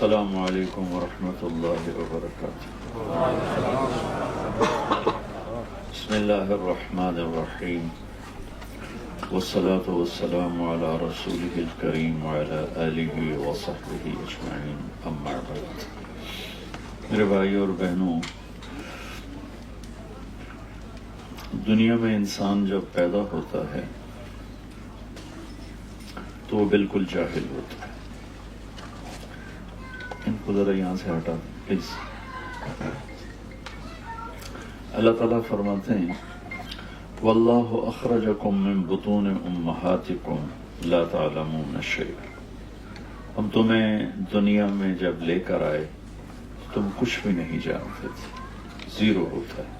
السلام علیکم ورحمۃ اللہ وبرکاتہ۔ بسم اللہ الرحمن الرحیم، والصلاة والسلام علی رسولہ الکریم وعلی آلہ وصحبہ اجمعین، اما بعد۔ میرے بھائیوں اور بہنوں، دنیا میں انسان جب پیدا ہوتا ہے تو وہ بالکل جاہل ہوتا ہے۔ ان کو ذرا یہاں سے ہٹا دیں پلیز۔ اللہ تعالیٰ فرماتے ہیں واللہ اخرجکم من بطون امہاتکم لا تعلمون شیئا، ہم تمہیں دنیا میں جب لے کر آئے تم کچھ بھی نہیں جانتے تھے، زیرو ہوتا ہے۔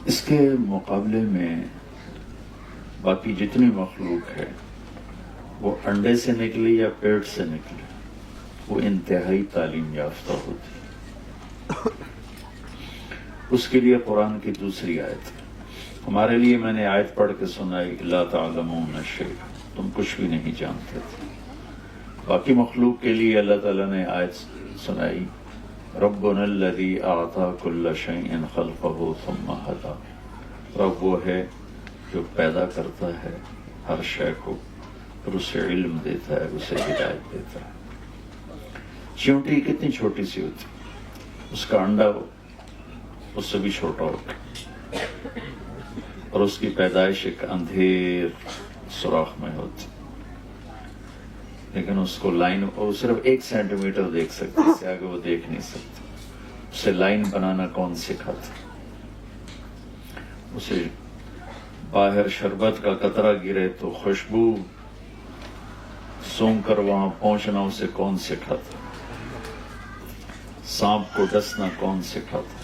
اس کے مقابلے میں باقی جتنی مخلوق ہے وہ انڈے سے نکلی یا پیٹ سے نکلی، وہ انتہائی تعلیم یافتہ ہوتی۔ اس کے لیے قرآن کی دوسری آیت ہے، ہمارے لیے میں نے آیت پڑھ کے سنائی لا تعلمون شیئا، تم کچھ بھی نہیں جانتے تھے۔ باقی مخلوق کے لیے اللہ تعالیٰ نے آیت سنائی ربنا الذی اعطی کل شیء خلقہ ثم ہدی، رب وہ ہے جو پیدا کرتا ہے ہر شے کو اور اسے علم دیتا ہے، اسے ہدایت دیتا ہے۔ چیونٹی کتنی چھوٹی سی ہوتی، اس کا انڈا اس سے بھی چھوٹا ہوتا اور اس کی پیدائش ایک اندھیر سوراخ میں ہوتی، لیکن اس کو لائن وہ صرف 1 سینٹی میٹر دیکھ سکتی، اس سے آگے وہ دیکھ نہیں سکتی۔ اسے لائن بنانا کون سکھاتا؟ اسے باہر شربت کا قطرہ گرے تو خوشبو سونگ کر وہاں پہنچنا اسے کون سکھاتا؟ سانپ کو ڈسنا کون سکھاتا؟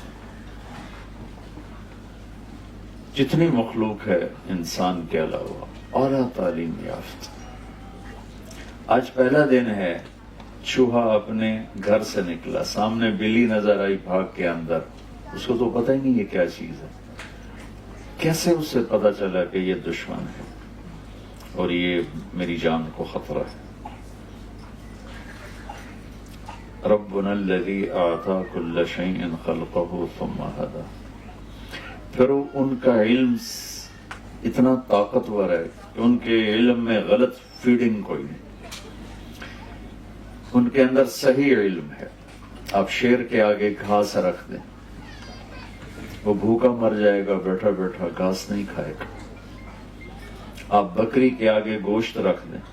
جتنی مخلوق ہے انسان کے علاوہ اعلیٰ تعلیم یافتہ۔ آج پہلا دن ہے، چوہا اپنے گھر سے نکلا، سامنے بلی نظر آئی بھاگ کے اندر، اس کو تو پتہ ہی نہیں یہ کیا چیز ہے، کیسے اسے پتہ چلا کہ یہ دشمن ہے اور یہ میری جان کو خطرہ ہے۔ ربنا الذی اعطی کل شیء خلقہ ثم ہدی، پھر ان کا علم اتنا طاقتور ہے کہ ان کے علم میں غلط فیڈنگ کوئی نہیں، ان کے اندر صحیح علم ہے۔ آپ شیر کے آگے گھاس رکھ دیں، وہ بھوکا مر جائے گا، بیٹھا بیٹھا گھاس نہیں کھائے گا۔ آپ بکری کے آگے گوشت رکھ دیں،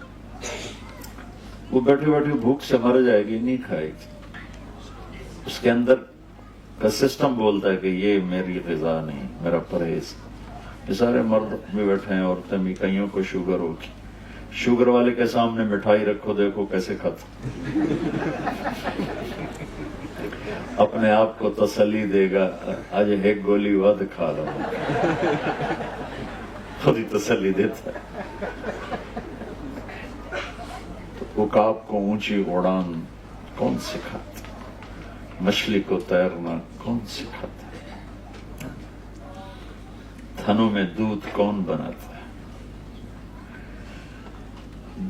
وہ بیٹھے بیٹھے بھوک سے مر جائے گی، نہیں کھائے گی۔ اس کے اندر کا سسٹم بولتا ہے کہ یہ میری غذا نہیں، میرا پرہیز۔ یہ سارے مرد بھی بیٹھے ہیں، عورتیں بھی، کئیوں کو شوگر ہوگی، شوگر والے کے سامنے مٹھائی رکھو، دیکھو کیسے کھاتا، اپنے آپ کو تسلی دے گا آج ایک گولی ود کھا لو، خود ہی تسلی دیتا ہے۔ تو عقاب کو اونچی اڑان کون سکھاتا؟ مچھلی کو تیرنا کون سکھاتا ہے؟ تھنوں میں دودھ کون بناتا ہے؟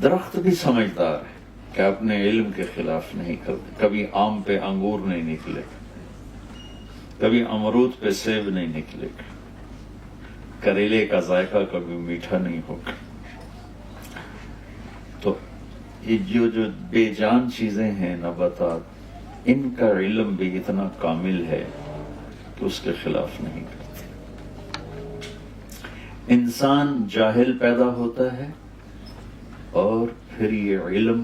درخت بھی سمجھدار ہے کہ اپنے علم کے خلاف نہیں کرتے، کبھی آم پہ انگور نہیں نکلے، کبھی امرود پہ سیب نہیں نکلے، کریلے کا ذائقہ کبھی میٹھا نہیں ہوگا۔ تو یہ جو بے جان چیزیں ہیں، نباتات، ان کا علم بھی اتنا کامل ہے کہ اس کے خلاف نہیں کرتے۔ انسان جاہل پیدا ہوتا ہے اور پھر یہ علم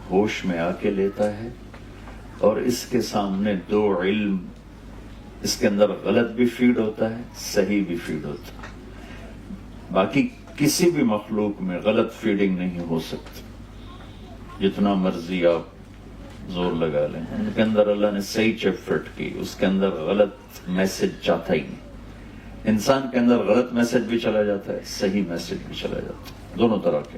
ہوش میں آ کے لیتا ہے، اور اس کے سامنے 2 علم، اس کے اندر غلط بھی فیڈ ہوتا ہے، صحیح بھی فیڈ ہوتا ہے۔ باقی کسی بھی مخلوق میں غلط فیڈنگ نہیں ہو سکتی، جتنا مرضی آپ زور لگا لیں، ان کے اندر اللہ نے صحیح چپ فٹ کی، اس کے اندر غلط میسج جاتا ہی نہیں۔ انسان کے اندر غلط میسج بھی چلا جاتا ہے، صحیح میسج بھی چلا جاتا ہے، دونوں طرح کے۔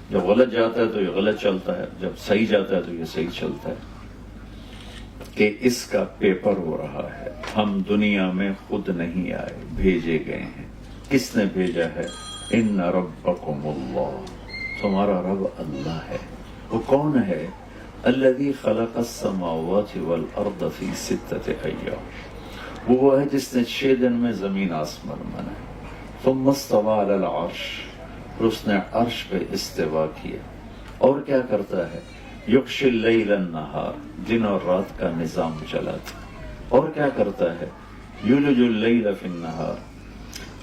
جب غلط جاتا ہے تو یہ غلط چلتا ہے، جب صحیح جاتا ہے تو یہ صحیح چلتا ہے، کہ اس کا پیپر ہو رہا ہے۔ ہم دنیا میں خود نہیں آئے، بھیجے گئے ہیں۔ کس نے بھیجا ہے؟ ان ربکم اللہ، تمہارا رب اللہ ہے۔ وہ کون ہے؟ الذی خلق السماوات والارض فی 6 ایام، وہ ہے جس نے 6 دن میں زمین آسمان بنائے، ثم استوى علی العرش، پھر اس نے عرش پہ استوا کیا، اور کیا کرتا ہے، یغشی اللیل النہار، دن اور رات کا نظام چلاتا، اور کیا کرتا ہے، یولج اللیل فی النہار،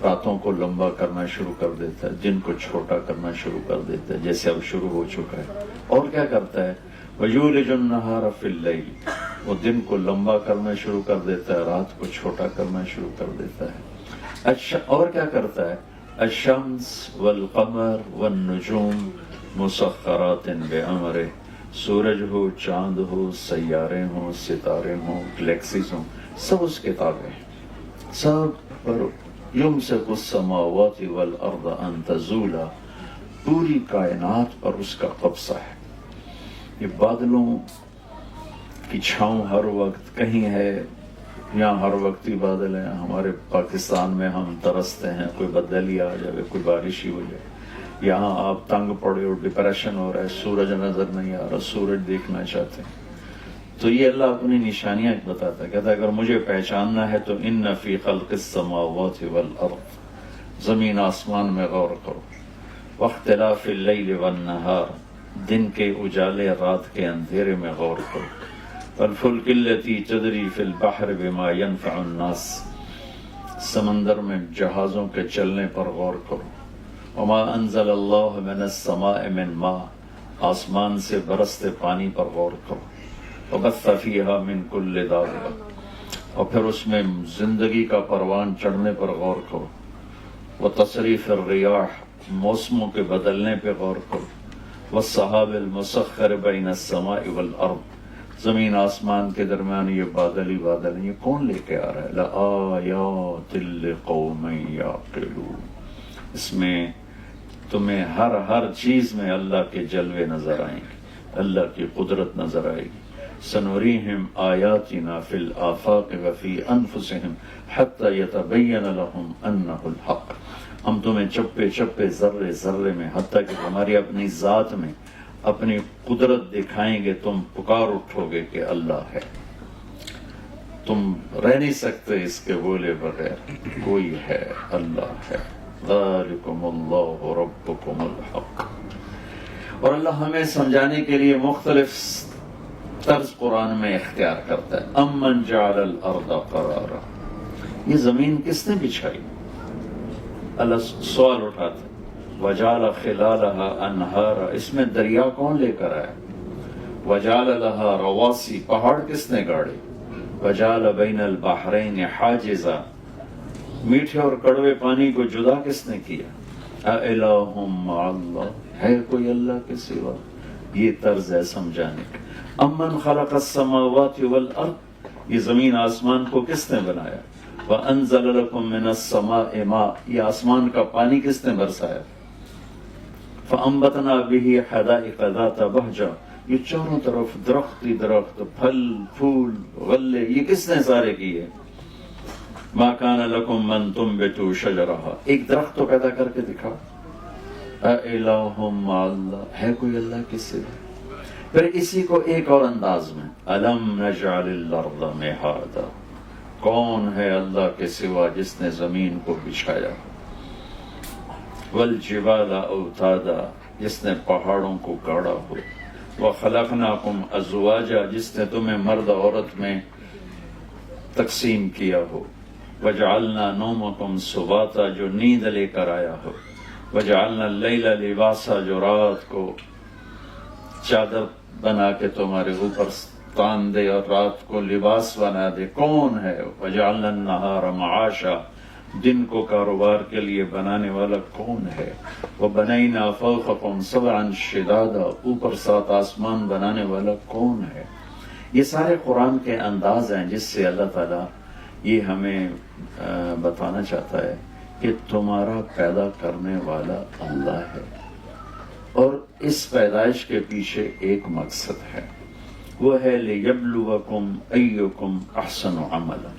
راتوں کو لمبا کرنا شروع کر دیتا ہے، دن کو چھوٹا کرنا شروع کر دیتا ہے، جیسے اب شروع ہو چکا ہے، اور کیا کرتا ہے، وَيُولِجُ النَّهَارَ فِي اللَّيْلِ، وہ دن کو لمبا کرنا شروع کر دیتا ہے، رات کو چھوٹا کرنا شروع کر دیتا ہے، اور کیا کرتا ہے، الشمس والقمر والنجوم مسخرات بأمرہ، سورج ہو، چاند ہو، سیارے ہوں، ستارے ہوں، گلیکسیز ہوں، سب اس کے تابع ہیں، سب پر یمسک السماوات والارض ان تزولا، پوری کائنات پر اس کا قبضہ ہے۔ یہ بادلوں کی چھاؤں ہر وقت کہیں ہے، یہاں ہر وقت ہی بادل ہیں، ہمارے پاکستان میں ہم ترستے ہیں کوئی بدل ہی آ جائے، کوئی بارش ہی ہو جائے، یہاں آپ تنگ پڑے اور ڈپریشن ہو رہا ہے، سورج نظر نہیں آ رہا، سورج دیکھنا چاہتے ہیں، تو یہ اللہ اپنی نشانیاں بتاتا ہے، کہتا ہے اگر مجھے پہچاننا ہے تو ان فی خلق السماوات والارض، زمین آسمان میں غور کرو، واختلاف اللیل والنہار، دن کے اجالے رات کے اندھیرے میں غور کرو، والفلک التی تجری فی البحر بما ینفع الناس، سمندر میں جہازوں کے چلنے پر غور کرو، وما انزل اللہ من السماء من ماء، آسمان سے برستے پانی پر غور کرو، وبث فیہا من کل دابہ، اور پھر اس میں زندگی کا پروان چڑھنے پر غور کرو، وتصریف الریاح، موسموں کے بدلنے پہ غور کرو، والسحاب المسخر بین السماء والارض، زمین آسمان کے درمیان یہ بادل ہی بادل ہیں، یہ کون لے کے آ رہا ہے، لآیات لقوم یعقلون، اس میں تمہیں ہر چیز میں اللہ کے جلوے نظر آئیں گے، اللہ کی قدرت نظر آئے گی، سنوریہم آیاتنا فی الآفاق وفی انفسہم حتی یتبین لہم انہ الحق، ہم تمہیں چپے چپے ذرے ذرے میں، حتیٰ کہ تمہاری اپنی ذات میں اپنی قدرت دکھائیں گے، تم پکار اٹھو گے کہ اللہ ہے، تم رہ نہیں سکتے اس کے بولے بغیر، کوئی ہے، اللہ ہے، ذالکم اللہ ربکم الحق۔ اور اللہ ہمیں سمجھانے کے لیے مختلف طرز قرآن میں اختیار کرتا ہے، امن جعل الارض قرارا، یہ زمین کس نے بچھائی، اللہ سوال اٹھاتا ہے، وجعل خلالها انہارا، اس میں دریا کون لے کر آیا، وجعل لها رواسی، پہاڑ کس نے گاڑے، وجعل بین البحرین حاجزا، میٹھے اور کڑوے پانی کو جدا کس نے کیا، اِلٰہٌ مع اللہ، ہے کوئی اللہ کے سوا، یہ طرز ہے سمجھانے کا۔ امن خلق السماوات والارض، یہ زمین آسمان کو کس نے بنایا، وانزل لکم من السماء ماء، یہ آسمان کا پانی کس نے برسایا، فانبتنا به حدائق ذات بہجہ، یہ چاروں طرف درخت ہی درخت، پھل پھول غلے، یہ کس نے سارے کیے، ما کان لکم ان تنبتوا شجرہا، ایک درخت تو پیدا کر کے دکھا، اِلٰہٌ مع اللہ، ہے کوئی اللہ کے سوا۔ پھر اسی کو ایک اور انداز میں، الم نجعل الارض مہادا، کون ہے اللہ کے سوا جس نے زمین کو بچھایا، والجبال اوتادا، جس نے پہاڑوں کو گاڑا ہو، وخلقناکم ازواجا، جس نے تمہیں مرد عورت میں تقسیم کیا ہو، وجعلنا نومکم سباتا، جو نیند لے کر آیا ہو، وجعلنا اللیل لباسا، جو رات کو چادر بنا کے تمہارے اوپر تان دے اور رات کو لباس بنا دے، کون ہے، وجعلنا النہار معاشا، دن کو کاروبار کے لیے بنانے والا کون ہے، وبنینا فوقکم سبعا شدادا، اوپر 7 آسمان بنانے والا کون ہے۔ یہ سارے قرآن کے انداز ہیں جس سے اللہ تعالیٰ یہ ہمیں بتانا چاہتا ہے کہ تمہارا پیدا کرنے والا اللہ ہے، اور اس پیدائش کے پیچھے ایک مقصد ہے، وہ ہے لِيَبْلُوَكُمْ أَيُّكُمْ أَحْسَنُ عَمَلًا،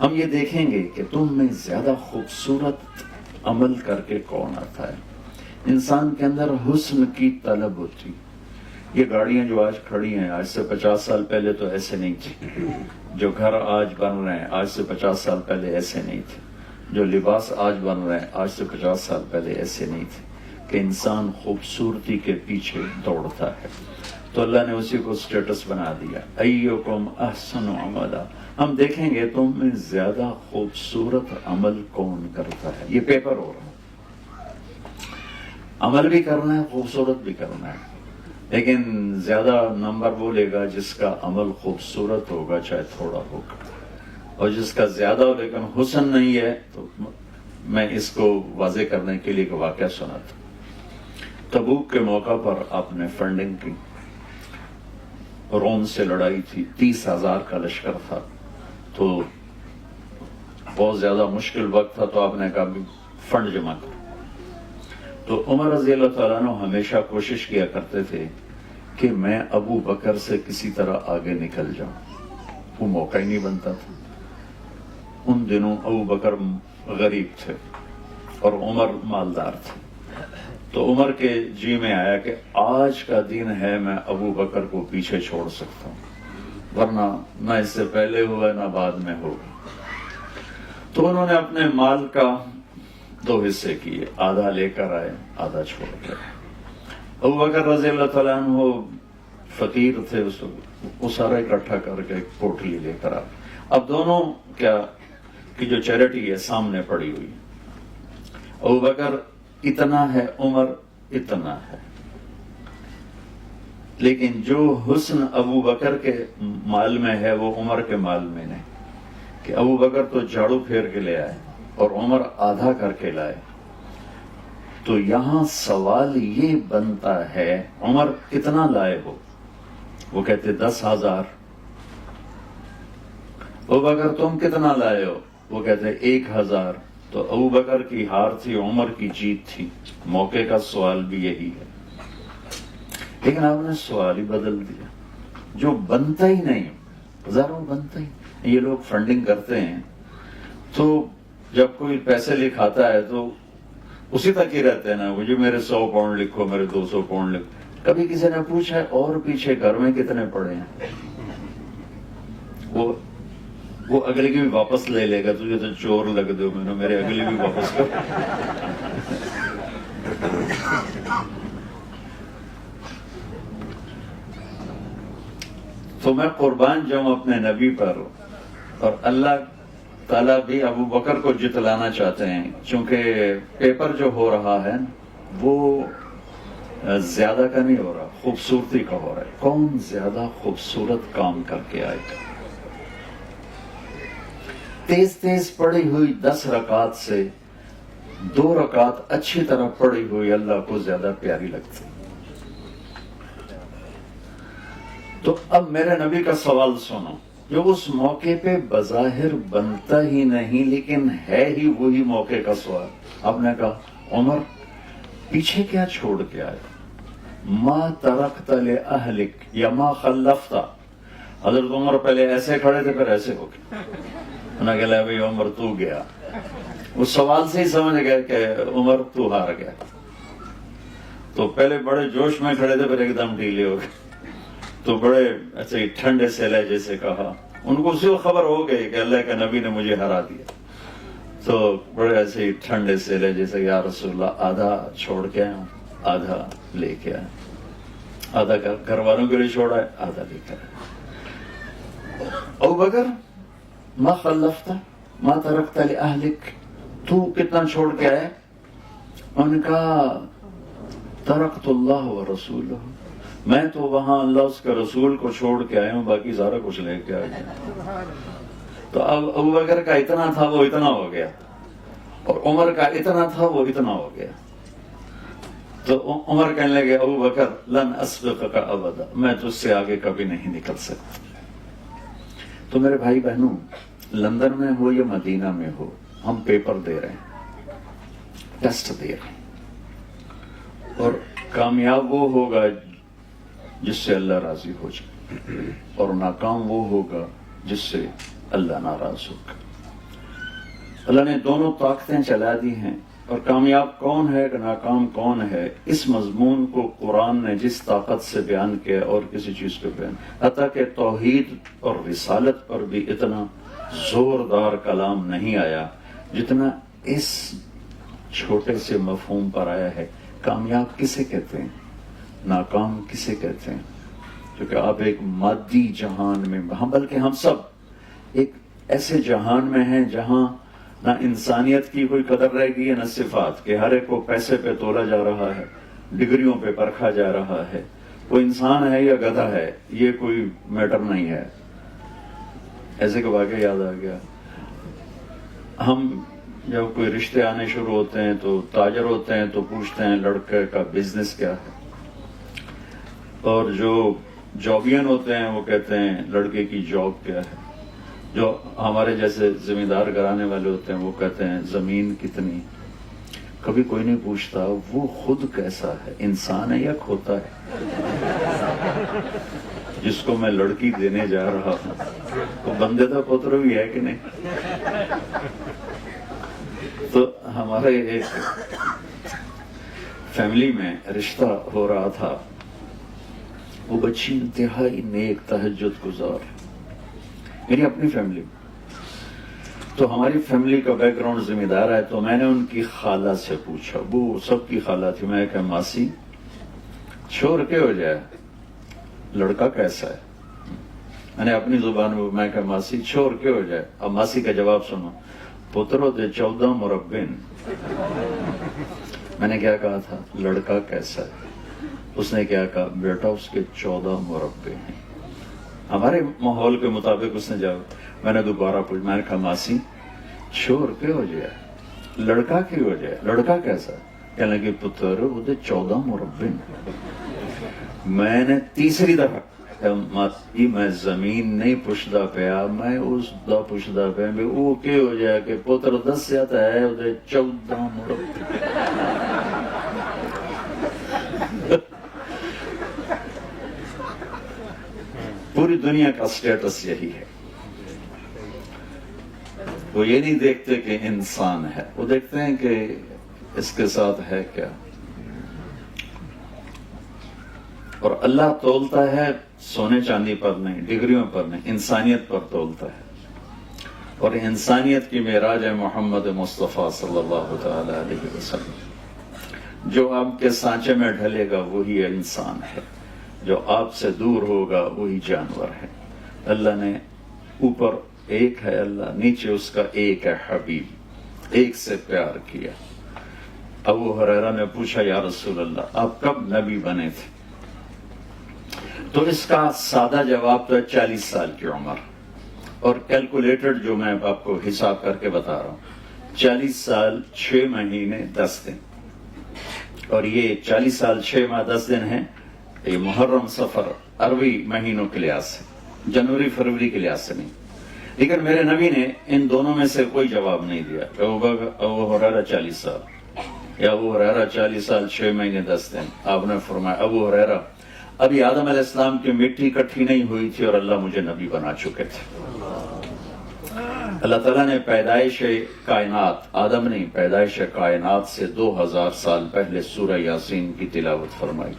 ہم یہ دیکھیں گے کہ تم میں زیادہ خوبصورت عمل کر کے کون آتا ہے۔ انسان کے اندر حسن کی طلب ہوتی، یہ گاڑیاں جو آج کھڑی ہیں آج سے 50 سال پہلے تو ایسے نہیں تھی. جو گھر آج بن رہے ہیں آج سے 50 سال پہلے ایسے نہیں تھے. جو لباس آج بن رہے ہیں آج سے 50 سال پہلے ایسے نہیں تھے کہ انسان خوبصورتی کے پیچھے دوڑتا ہے. تو اللہ نے اسی کو سٹیٹس بنا دیا, ایکم احسن عملا. ہم دیکھیں گے تم میں زیادہ خوبصورت عمل کون کرتا ہے. یہ پیپر ہو رہا ہے, عمل بھی کرنا ہے خوبصورت بھی کرنا ہے, لیکن زیادہ نمبر وہ لے گا جس کا عمل خوبصورت ہوگا چاہے تھوڑا ہوگا, اور جس کا زیادہ ہو لیکن حسن نہیں ہے. تو میں اس کو واضح کرنے کے لیے ایک واقعہ سنا تھا. تبوک کے موقع پر آپ نے فنڈنگ کی, روم سے لڑائی تھی, 30,000 کا لشکر تھا, تو بہت زیادہ مشکل وقت تھا, تو آپ نے کہا فنڈ جمع کرو. تو عمر رضی اللہ تعالیٰ عنہ ہمیشہ کوشش کیا کرتے تھے کہ میں ابو بکر سے کسی طرح آگے نکل جاؤں. وہ موقع ہی نہیں بنتا تھا. ان دنوں ابو بکر غریب تھے اور عمر مالدار تھے. تو عمر کے جی میں آیا کہ آج کا دن ہے میں ابو بکر کو پیچھے چھوڑ سکتا ہوں, ورنہ نہ اس سے پہلے ہوا نہ بعد میں ہوگا. تو انہوں نے اپنے مال کا 2 حصے کیے, آدھا لے کر آئے آدھا چھوڑ کر. ابو بکر رضی اللہ تعالیٰ عنہ فقیر تھے, وہ سارا اکٹھا کر کے ایک پوٹلی لے کر آئے. اب دونوں کیا کہ جو چیریٹی ہے سامنے پڑی ہوئی, ابو بکر اتنا ہے, عمر اتنا ہے, لیکن جو حسن ابو بکر کے مال میں ہے وہ عمر کے مال میں نہیں. کہ ابو بکر تو جھاڑو پھیر کے لے آئے اور عمر آدھا کر کے لائے. تو یہاں سوال یہ بنتا ہے عمر کتنا لائے ہو؟ وہ کہتے 10,000. ابو بکر تم کتنا لائے ہو؟ وہ کہتے 1,000. تو ابو بکر کی ہار تھی, عمر کی جیت تھی. موقع کا سوال بھی یہی ہے, لیکن آپ نے سوال ہی بدل دیا. جو بنتا ہی نہیں, ہزاروں بنتا ہی. یہ لوگ فنڈنگ کرتے ہیں تو جب کوئی پیسے لکھاتا ہے تو اسی تک ہی رہتے ہیں نا, مجھے میرے 100 پاؤنڈ لکھو, میرے 200 پاؤنڈ لکھو. کبھی کسی نے پوچھا ہے اور پیچھے گھر میں کتنے پڑے ہیں؟ وہ اگلے کی بھی واپس لے لے گا. تجھے تو چور لگ دو, میں نے میرے اگلے بھی واپس کر. تو میں قربان جاؤں اپنے نبی پر, اور اللہ تعالیٰ بھی ابو بکر کو جتلانا چاہتے ہیں, چونکہ پیپر جو ہو رہا ہے وہ زیادہ کا نہیں ہو رہا, خوبصورتی کا ہو رہا ہے. کون زیادہ خوبصورت کام کر کے آئے گا. تیز تیز پڑھی ہوئی 10 رکعت سے 2 رکعت اچھی طرح پڑھی ہوئی اللہ کو زیادہ پیاری لگتی. تو اب میرے نبی کا سوال سنو, جو اس موقع پہ بظاہر بنتا ہی نہیں لیکن ہے ہی وہی موقع کا سوال. آپ نے کہا عمر پیچھے کیا چھوڑ کے آئے؟ ما ترکت لأہلک یا ما خلفت. حضرت عمر پہلے ایسے کھڑے تھے پھر ایسے ہو گئے. انہوں نے کہا بھئی عمر تو گیا. اس سوال سے ہی سمجھ گئے کہ عمر تو ہار گیا. تو پہلے بڑے جوش میں کھڑے تھے پھر ایک دم ڈھیلے ہو گئے. تو بڑے ایسے ٹھنڈے سے لہجے سے کہا, ان کو اسی خبر ہو گئی کہ اللہ کے نبی نے مجھے ہرا دیا. تو بڑے ایسے ٹھنڈے سے لہجے سے یا رسول اللہ آدھا چھوڑ کے آیا ہوں, آدھا لے کے آیا. آدھا گھر والوں کے لیے چھوڑا ہے, آدھا لے کے آیا. ابو بکر ما خلفت ما ترکت لأہلک, تو کتنا چھوڑ کے آئے؟ انہوں نے کہا ترکت اللہ و رسولہ, میں تو وہاں اللہ اس کے رسول کو چھوڑ کے آیا ہوں, باقی سارا کچھ لے کے آیا. تو اب ابو بکر کا اتنا تھا وہ اتنا ہو گیا, اور عمر کا اتنا تھا وہ اتنا ہو گیا. تو عمر کہنے لگے ابو بکر لن اسبقک ابدا, میں تجھ سے آگے کبھی نہیں نکل سکتا. تو میرے بھائی بہنوں, لندن میں ہو یا مدینہ میں ہو, ہم پیپر دے رہے ہیں, ٹیسٹ دے رہے ہیں, اور کامیاب وہ ہوگا جس سے اللہ راضی ہو جائے, اور ناکام وہ ہوگا جس سے اللہ ناراض ہوگا. اللہ نے دونوں طاقتیں چلا دی ہیں، اور کامیاب کون ہے کہ ناکام کون ہے، اس مضمون کو قرآن نے جس طاقت سے بیان کیا اور کسی چیز کو بیان، حتیٰ کہ توحید اور رسالت پر بھی اتنا زوردار کلام نہیں آیا جتنا اس چھوٹے سے مفہوم پر آیا ہے۔ کامیاب کسے کہتے ہیں، ناکام کسے کہتے ہیں؟ کیونکہ آپ ایک مادی جہان میں، بلکہ ہم سب ایک ایسے جہان میں ہیں جہاں نہ انسانیت کی کوئی قدر رہ گئی ہے نہ صفات، کہ ہر ایک کو پیسے پہ تولا جا رہا ہے، ڈگریوں پہ پرکھا جا رہا ہے، وہ انسان ہے یا گدھا ہے یہ کوئی میٹر نہیں ہے۔ ایسے کہ واقعہ یاد آ گیا، ہم جب کوئی رشتے آنے شروع ہوتے ہیں تو تاجر ہوتے ہیں تو پوچھتے ہیں لڑکے کا بزنس کیا ہے، اور جو جابین ہوتے ہیں وہ کہتے ہیں لڑکے کی جاب کیا ہے، جو ہمارے جیسے زمیندار گھرانے والے ہوتے ہیں وہ کہتے ہیں زمین کتنی۔ کبھی کوئی نہیں پوچھتا وہ خود کیسا ہے، انسان ہے یا کھوتا ہے جس کو میں لڑکی دینے جا رہا ہوں، وہ بندے کا پتر بھی ہے کہ نہیں؟ تو ہمارے ایک فیملی میں رشتہ ہو رہا تھا، وہ بچی انتہائی نیک تہجد گزار، میری اپنی فیملی میں۔ تو ہماری فیملی کا بیک گراؤنڈ ذمہ دار ہے، تو میں نے ان کی خالہ سے پوچھا، وہ سب کی خالہ تھی، میں کہا ماسی چھوڑ کے ہو جائے لڑکا کیسا ہے؟ میں نے اپنی زبان میں کہا ماسی چھوڑ کے ہو جائے۔ اب ماسی کا جواب سنو، پترو دے 14 مربین۔ میں نے کیا کہا تھا، لڑکا کیسا ہے؟ اس نے کیا کہا، بیٹا اس کے 14 مربے ہیں۔ ہمارے ماحول کے مطابق اس نے جواب، میں نے دوبارہ پوچھا، میں نے کہا ماسی چھوڑ کے ہو جائے لڑکا کی ہو جائے، لڑکا کیسا؟ کہنے لگی پتر وہ 14 مربے ہیں۔ میں نے تیسری دفعہ ماسی میں زمین نہیں پوچھتا پیا، میں اس دا پوچھتا پیا بھی وہ کی ہو جائے کہ پتر دسیا تو ہے وہ 14 مربے۔ پوری دنیا کا سٹیٹس یہی ہے، وہ یہ نہیں دیکھتے کہ انسان ہے، وہ دیکھتے ہیں کہ اس کے ساتھ ہے کیا۔ اور اللہ تولتا ہے سونے چاندی پر نہیں، ڈگریوں پر نہیں، انسانیت پر تولتا ہے، اور انسانیت کی معراج ہے محمد مصطفیٰ صلی اللہ تعالی علیہ وسلم۔ جو آپ کے سانچے میں ڈھلے گا وہی انسان ہے، جو آپ سے دور ہوگا وہی جانور ہے۔ اللہ نے اوپر ایک ہے اللہ، نیچے اس کا ایک ہے حبیب، ایک سے پیار کیا۔ ابو ہریرہ نے پوچھا یا رسول اللہ آپ کب نبی بنے تھے؟ تو اس کا سادہ جواب تو 40 سال کی عمر، اور کیلکولیٹڈ جو میں آپ کو حساب کر کے بتا رہا ہوں، 40 سال 6 مہینے 10 دن، اور یہ 40 سال 6 ماہ 10 دن ہیں، یہ محرم صفر عربی مہینوں کے لحاظ سے، جنوری فروری کے لحاظ سے نہیں۔ لیکن میرے نبی نے ان دونوں میں سے کوئی جواب نہیں دیا کہ ابو ہریرہ 40 سال یا ابو ہریرہ 40 سال 6 مہینے 10 دن۔ آپ نے فرمایا ابو ہریرہ ابھی آدم علیہ السلام کی مٹی اکٹھی نہیں ہوئی تھی اور اللہ مجھے نبی بنا چکے تھے۔ اللہ تعالیٰ نے پیدائش کائنات، آدم نہیں، پیدائش کائنات سے 2000 سال پہلے سورہ یاسین کی تلاوت فرمائی،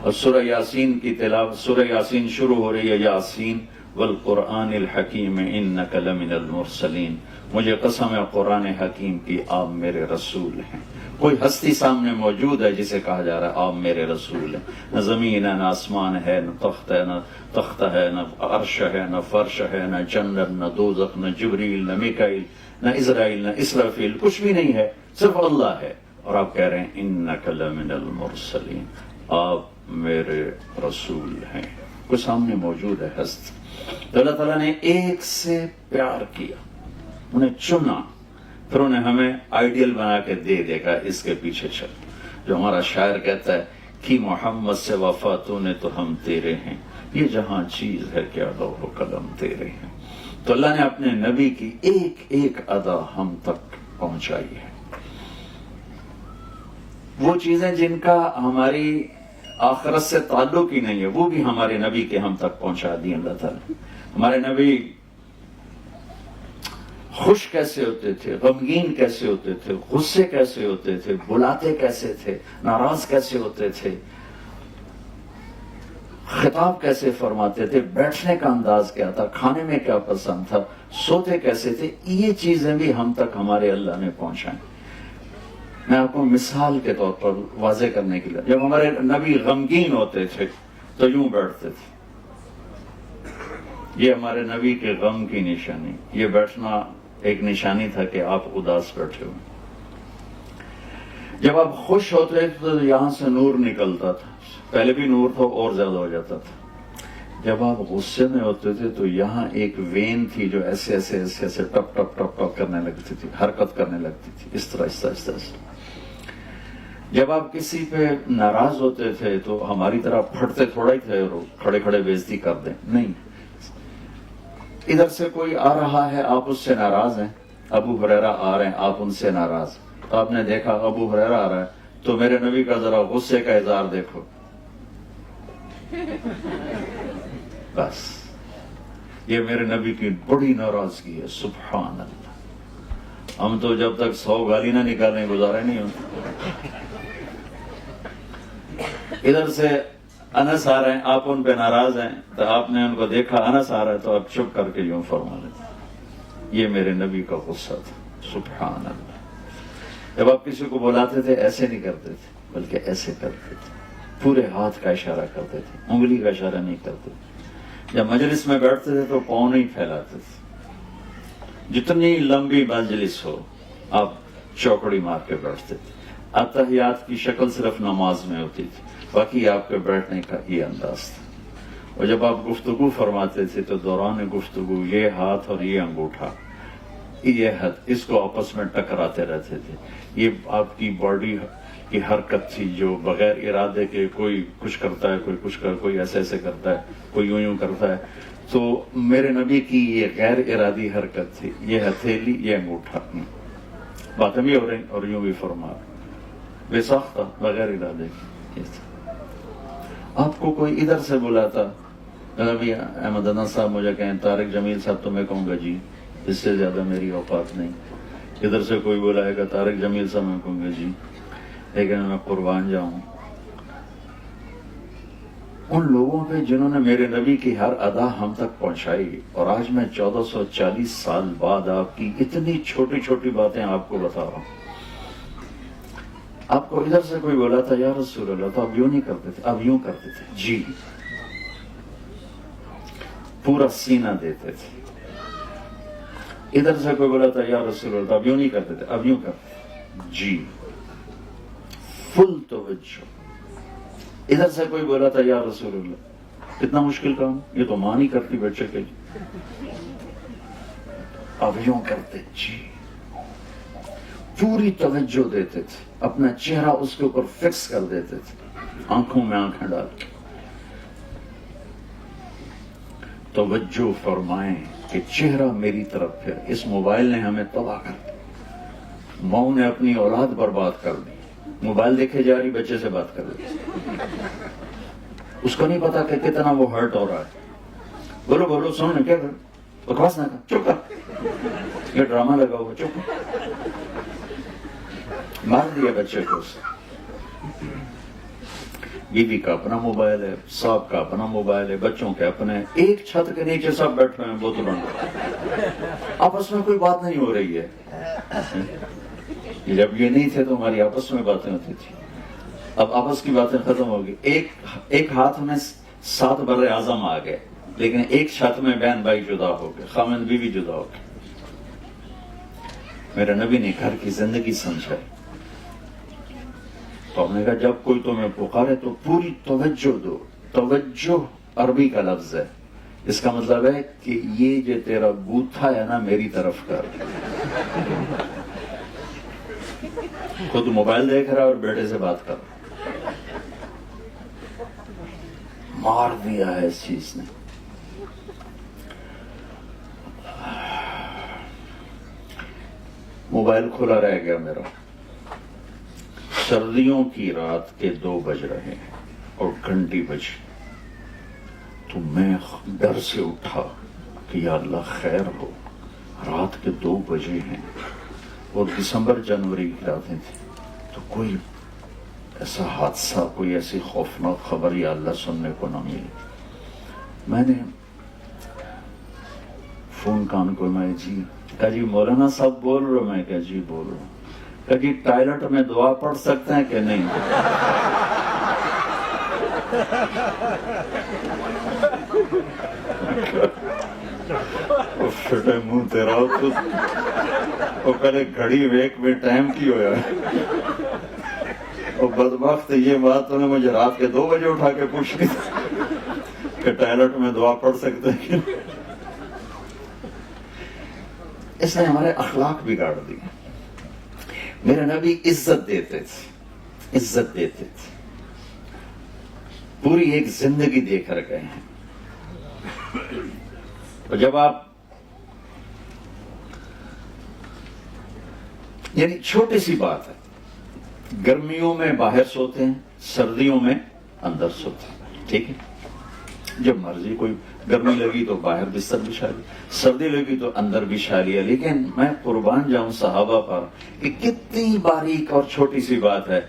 اور سورہ یاسین کی تلاوت، سورہ یاسین شروع ہو رہی ہے یاسین والقرآن الحکیم انک لمن المرسلین، مجھے قسم ہے قرآن حکیم کی آپ میرے رسول ہیں۔ کوئی ہستی سامنے موجود ہے جسے کہا جا رہا ہے آپ میرے رسول ہیں، نہ زمین ہے، نہ آسمان ہے، نہ تخت ہے، نہ تختہ ہے، نہ عرش ہے، نہ فرش ہے، نہ جنت، نہ دوزخ، نہ جبریل، نہ میکائیل، نہ اسرائیل، نہ اسرافیل، کچھ بھی نہیں ہے، صرف اللہ ہے، اور آپ کہہ رہے ہیں انک لمن المرسلین، آپ میرے رسول ہیں۔ کوئی سامنے موجود ہے ہستی۔ تو اللہ تعالیٰ نے ایک سے پیار کیا، انہیں چنا، پھر انہیں ہمیں آئیڈیل بنا کے دے دے گا اس کے پیچھے چل۔ جو ہمارا شاعر کہتا ہے کہ محمد سے وفا تو نے تو ہم تیرے ہیں، یہ جہاں چیز ہے کیا لوح و قلم تیرے ہیں۔ تو اللہ نے اپنے نبی کی ایک ایک ادا ہم تک پہنچائی ہے۔ وہ چیزیں جن کا ہماری آخرت سے تعلق ہی نہیں ہے وہ بھی ہمارے نبی کے ہم تک پہنچا دی اللہ تعالیٰ۔ ہمارے نبی خوش کیسے ہوتے تھے، غمگین کیسے ہوتے تھے، غصے کیسے ہوتے تھے، بلاتے کیسے تھے، ناراض کیسے ہوتے تھے، خطاب کیسے فرماتے تھے، بیٹھنے کا انداز کیا تھا، کھانے میں کیا پسند تھا، سوتے کیسے تھے، یہ چیزیں بھی ہم تک ہمارے اللہ نے پہنچائیں۔ میں آپ کو مثال کے طور پر واضح کرنے کے لیے، جب ہمارے نبی غمگین ہوتے تھے تو یوں بیٹھتے تھے، یہ ہمارے نبی کے غم کی نشانی، یہ بیٹھنا ایک نشانی تھا کہ آپ اداس بیٹھے ہوئے۔ جب آپ خوش ہوتے تھے تو یہاں سے نور نکلتا تھا، پہلے بھی نور تھا اور زیادہ ہو جاتا تھا۔ جب آپ غصے میں ہوتے تھے تو یہاں ایک وین تھی جو ایسے ایسے ایسے ایسے ٹپ ٹپ ٹپ ٹپ کرنے لگتی تھی، حرکت کرنے لگتی تھی، اس طرح اس طرح سے۔ جب آپ کسی پہ ناراض ہوتے تھے تو ہماری طرح پھٹتے تھوڑا ہی تھے اور کھڑے کھڑے بےعزتی کر دیں، نہیں، ادھر سے کوئی آ رہا ہے آپ اس سے ناراض ہیں، ابو ہریرہ آ رہے ہیں آپ ان سے ناراض، تو آپ نے دیکھا ابو ہریرہ آ رہا ہے تو میرے نبی کا ذرا غصے کا اظہار دیکھو، بس یہ میرے نبی کی بڑی ناراضگی ہے، سبحان اللہ۔ ہم تو جب تک 100 گالی نہ نکالیں گزارے نہیں ہوتے۔ ادھر سے انس آ رہے ہیں آپ ان پہ ناراض ہیں تو آپ نے ان کو دیکھا انس آ رہا ہے تو آپ چپ کر کے یوں فرما لیتے، یہ میرے نبی کا غصہ تھا، سبحان اللہ۔ جب آپ کسی کو بلاتے تھے ایسے نہیں کرتے تھے بلکہ ایسے کرتے تھے، پورے ہاتھ کا اشارہ کرتے تھے، انگلی کا اشارہ نہیں کرتے تھے۔ جب مجلس میں بیٹھتے تھے تو پاؤں نہیں پھیلاتے تھے، جتنی لمبی مجلس ہو آپ چوکڑی مار کے بیٹھتے تھے۔ اتحیات کی شکل صرف نماز میں ہوتی تھی، باقی آپ کے بیٹھنے کا یہ انداز تھا۔ اور جب آپ گفتگو فرماتے تھے تو دوران گفتگو یہ ہاتھ اور یہ انگوٹھا، یہ حد، اس کو آپس میں ٹکراتے رہتے تھے۔ یہ آپ کی باڈی کی حرکت تھی جو بغیر ارادے کے کوئی کچھ کرتا ہے، کوئی کچھ کوئی ایسے ایسے کرتا ہے، کوئی یوں یوں کرتا ہے، تو میرے نبی کی یہ غیر ارادی حرکت تھی، یہ ہتھیلی یہ انگوٹھا، باتیں بھی ہو رہی اور یوں بھی فرما رہے، بے ساختہ بغیر ارادے کے۔ آپ کو کوئی ادھر سے بلاتا، نبی احمد انس صاحب مجھے کہیں طارق جمیل صاحب تو میں کہوں گا جی، اس سے زیادہ میری اوقات نہیں۔ ادھر سے کوئی بلائے گا طارق جمیل صاحب میں کہوں گا جی، لیکن میں قربان جاؤں ان لوگوں پہ جنہوں نے میرے نبی کی ہر ادا ہم تک پہنچائی، اور آج میں 1440 سال بعد آپ کی اتنی چھوٹی چھوٹی باتیں آپ کو بتا رہا ہوں۔ آپ کو ادھر سے کوئی بولا تھا یا رسول اللہ تو آپ یوں نہیں کرتے تھے، اب یوں کرتے تھے، جی، پورا سینہ دیتے تھے۔ ادھر سے کوئی بولا تھا یا رسول اللہ تو اب یوں نہیں کرتے تھے، اب یوں کرتے تھے، جی، فل توجہ۔ ادھر سے کوئی بولا تھا یا رسول اللہ، کتنا مشکل کام، یہ تو ماں نہیں کرتی بچے کے لیے، اب یوں کرتے، جی، پوری توجہ دیتے تھے، اپنا چہرہ اس کے اوپر فکس کر دیتے تھے، آنکھوں میں آنکھیں ڈال کے۔ توجہ فرمائیں کہ چہرہ میری طرف پھر، اس موبائل نے ہمیں تباہ کر دیا، ماؤں نے اپنی اولاد برباد کر دی، موبائل دیکھے جا رہی بچے سے بات کر رہی، اس کو نہیں پتا کہ کتنا وہ ہرٹ ہو رہا ہے۔ بولو بولو، سنو نا، کیا کر بکواس نہ کر، چپ کر، یہ ڈرامہ لگا ہوا، چپ کر، مار دیا بچے کو۔ بیوی کا اپنا موبائل ہے، صاحب کا اپنا موبائل ہے، بچوں کے اپنے، ایک چھت کے نیچے سب بیٹھے ہیں بوتلوں میں، آپس میں کوئی بات نہیں ہو رہی ہے۔ جب یہ نہیں تھے تو ہماری آپس میں باتیں ہوتی تھی، اب آپس کی باتیں ختم ہو گئی۔ ایک ہاتھ میں 7 بر اعظم آ گئے، لیکن ایک چھت میں بہن بھائی جدا ہو گئے، خاوند بیوی جدا ہو گئے۔ میرے نبی نے گھر کی زندگی سمجھائی، تو ہم نے کہا جب کوئی تمہیں پکارے تو پوری توجہ دو۔ توجہ عربی کا لفظ ہے، اس کا مطلب ہے کہ یہ جو تیرا بوتھا ہے نا میری طرف کر۔ خود موبائل دیکھ رہا اور بیٹے سے بات کر رہا، مار دیا ہے اس چیز نے۔ موبائل کھلا رہ گیا میرا، سردیوں کی رات کے 2 بج رہے ہیں اور گھنٹی بجی، تو میں ڈر سے اٹھا کہ یا اللہ خیر ہو، رات کے 2 بجے ہیں اور دسمبر جنوری کی راتیں تھیں، تو کوئی ایسا حادثہ، کوئی ایسی خوفناک خبر یا اللہ سننے کو نہ ملی۔ میں نے فون کان کو میں جی کہا جی مولانا صاحب بول رہے ہو؟ میں کہا جی بول رہا ہوں۔ کہا جی ٹائلٹ میں دعا پڑھ سکتے ہیں کہ نہیں؟ فٹے منہ تیرا تو وہ پہلے گھڑی ویک میں ٹائم کی ہویا ہے، اور بدبخت یہ بات انہیں مجھے رات کے 2 بجے اٹھا کے پوچھنی کہ ٹائلٹ میں دعا پڑھ سکتے ہیں۔ اس نے ہمارے اخلاق بگاڑ دیے۔ میرے نبی عزت دیتے تھے، عزت دیتے تھے، پوری ایک زندگی دے کر گئے ہیں۔ اور جب آپ یعنی چھوٹی سی بات ہے، گرمیوں میں باہر سوتے ہیں، سردیوں میں اندر سوتے ہیں، ٹھیک ہے؟ جب مرضی، کوئی گرمی لگی تو باہر بستر بچھا لیا، سردی لگی تو اندر بچھا لیا۔ لیکن میں قربان جاؤں صحابہ پر کہ کتنی باریک اور چھوٹی سی بات ہے،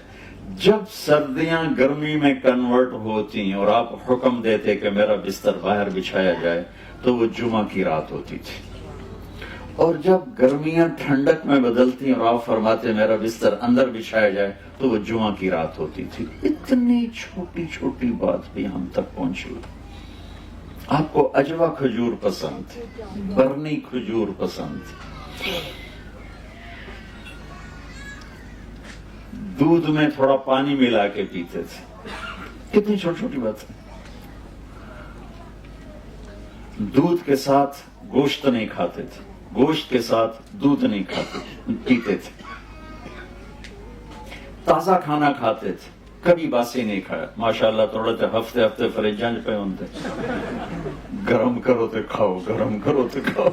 جب سردیاں گرمی میں کنورٹ ہوتی ہیں اور آپ حکم دیتے کہ میرا بستر باہر بچھایا جائے تو وہ جمعہ کی رات ہوتی تھی، اور جب گرمیاں ٹھنڈک میں بدلتی ہیں اور آپ فرماتے میرا بستر اندر بچھایا جائے تو وہ جمعہ کی رات ہوتی تھی۔ اتنی چھوٹی چھوٹی بات بھی ہم تک پہنچی۔ آپ کو اجوا کھجور پسند تھی، برنی کھجور پسند تھی، دودھ میں تھوڑا پانی ملا کے پیتے تھے، کتنی چھوٹی چھوٹی بات ہے۔ دودھ کے ساتھ گوشت نہیں کھاتے تھے، گوشت کے ساتھ دودھ نہیں کھاتے تھے، پیتے تھے۔ تازہ کھانا کھاتے تھے، کبھی باسی نہیں کھایا۔ ماشاءاللہ تھوڑے تھے ہفتے ہفتے فریجاں پہ ہوتے، گرم کرو تو کھاؤ، گرم کرو تو کھاؤ۔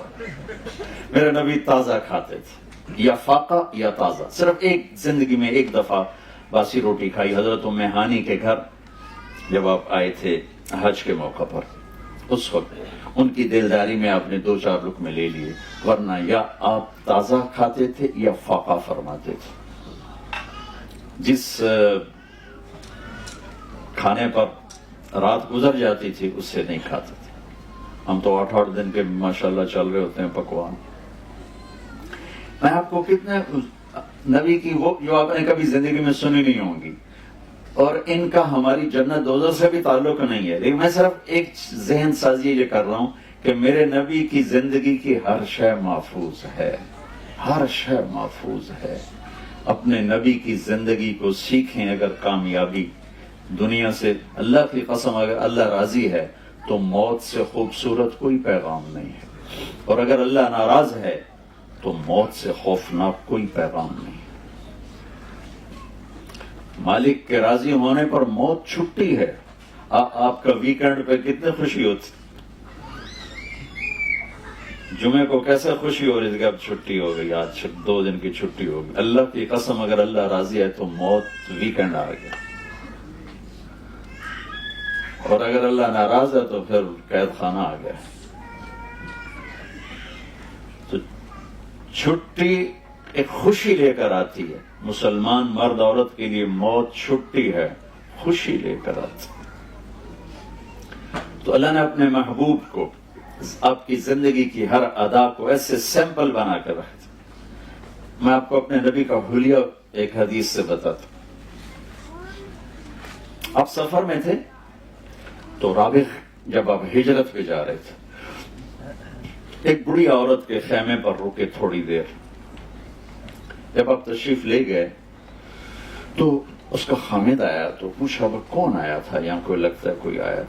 میرے نبی تازہ کھاتے تھے، یا فاقہ یا تازہ۔ صرف ایک زندگی میں ایک دفعہ باسی روٹی کھائی، حضرت ام ہانی کے گھر جب آپ آئے تھے حج کے موقع پر، اس وقت ان کی دلداری میں آپ نے 2-4 لقمے لے لیے، ورنہ یا آپ تازہ کھاتے تھے یا فاقہ فرماتے تھے۔ جس کھانے پر رات گزر جاتی تھی اس سے نہیں کھاتے تھے۔ ہم تو 8 دن کے ماشاءاللہ چل رہے ہوتے ہیں پکوان۔ میں آپ کو کتنے نبی کی وہ جو آپ نے کبھی زندگی میں سنی نہیں ہوں گی، اور ان کا ہماری جنت دوزخ سے بھی تعلق نہیں ہے، لیکن میں صرف ایک ذہن سازی یہ کر رہا ہوں کہ میرے نبی کی زندگی کی ہر شے محفوظ ہے، ہر شے محفوظ ہے۔ اپنے نبی کی زندگی کو سیکھیں۔ اگر کامیابی دنیا سے، اللہ کی قسم اگر اللہ راضی ہے تو موت سے خوبصورت کوئی پیغام نہیں ہے، اور اگر اللہ ناراض ہے تو موت سے خوفناک کوئی پیغام نہیں۔ مالک کے راضی ہونے پر موت چھٹی ہے۔ آپ کا ویکنڈ پہ کتنے خوشی ہوتی، جمعے کو کیسے خوشی ہو رہی تھی کہ اب چھٹی ہو گئی، آج 2 دن کی چھٹی ہو گئی۔ اللہ کی قسم اگر اللہ راضی ہے تو موت ویکنڈ آ گیا، اور اگر اللہ ناراض ہے تو پھر قید خانہ آ گیا۔ تو چھٹی ایک خوشی لے کر آتی ہے۔ مسلمان مرد عورت کے لیے موت چھٹی ہے، خوشی لے کر آتی ہے۔ تو اللہ نے اپنے محبوب کو، آپ کی زندگی کی ہر ادا کو ایسے سیمپل بنا کر رکھا۔ میں آپ کو اپنے نبی کا حلیہ ایک حدیث سے بتاتا ہوں۔ آپ سفر میں تھے تو رابغ، جب آپ ہجرت پہ جا رہے تھے، ایک بڑی عورت کے خیمے پر رکے تھوڑی دیر۔ جب آپ تشریف لے گئے تو اس کا خامد آیا تو پوچھا وہ کون آیا تھا، یہاں کوئی لگتا ہے کوئی آیا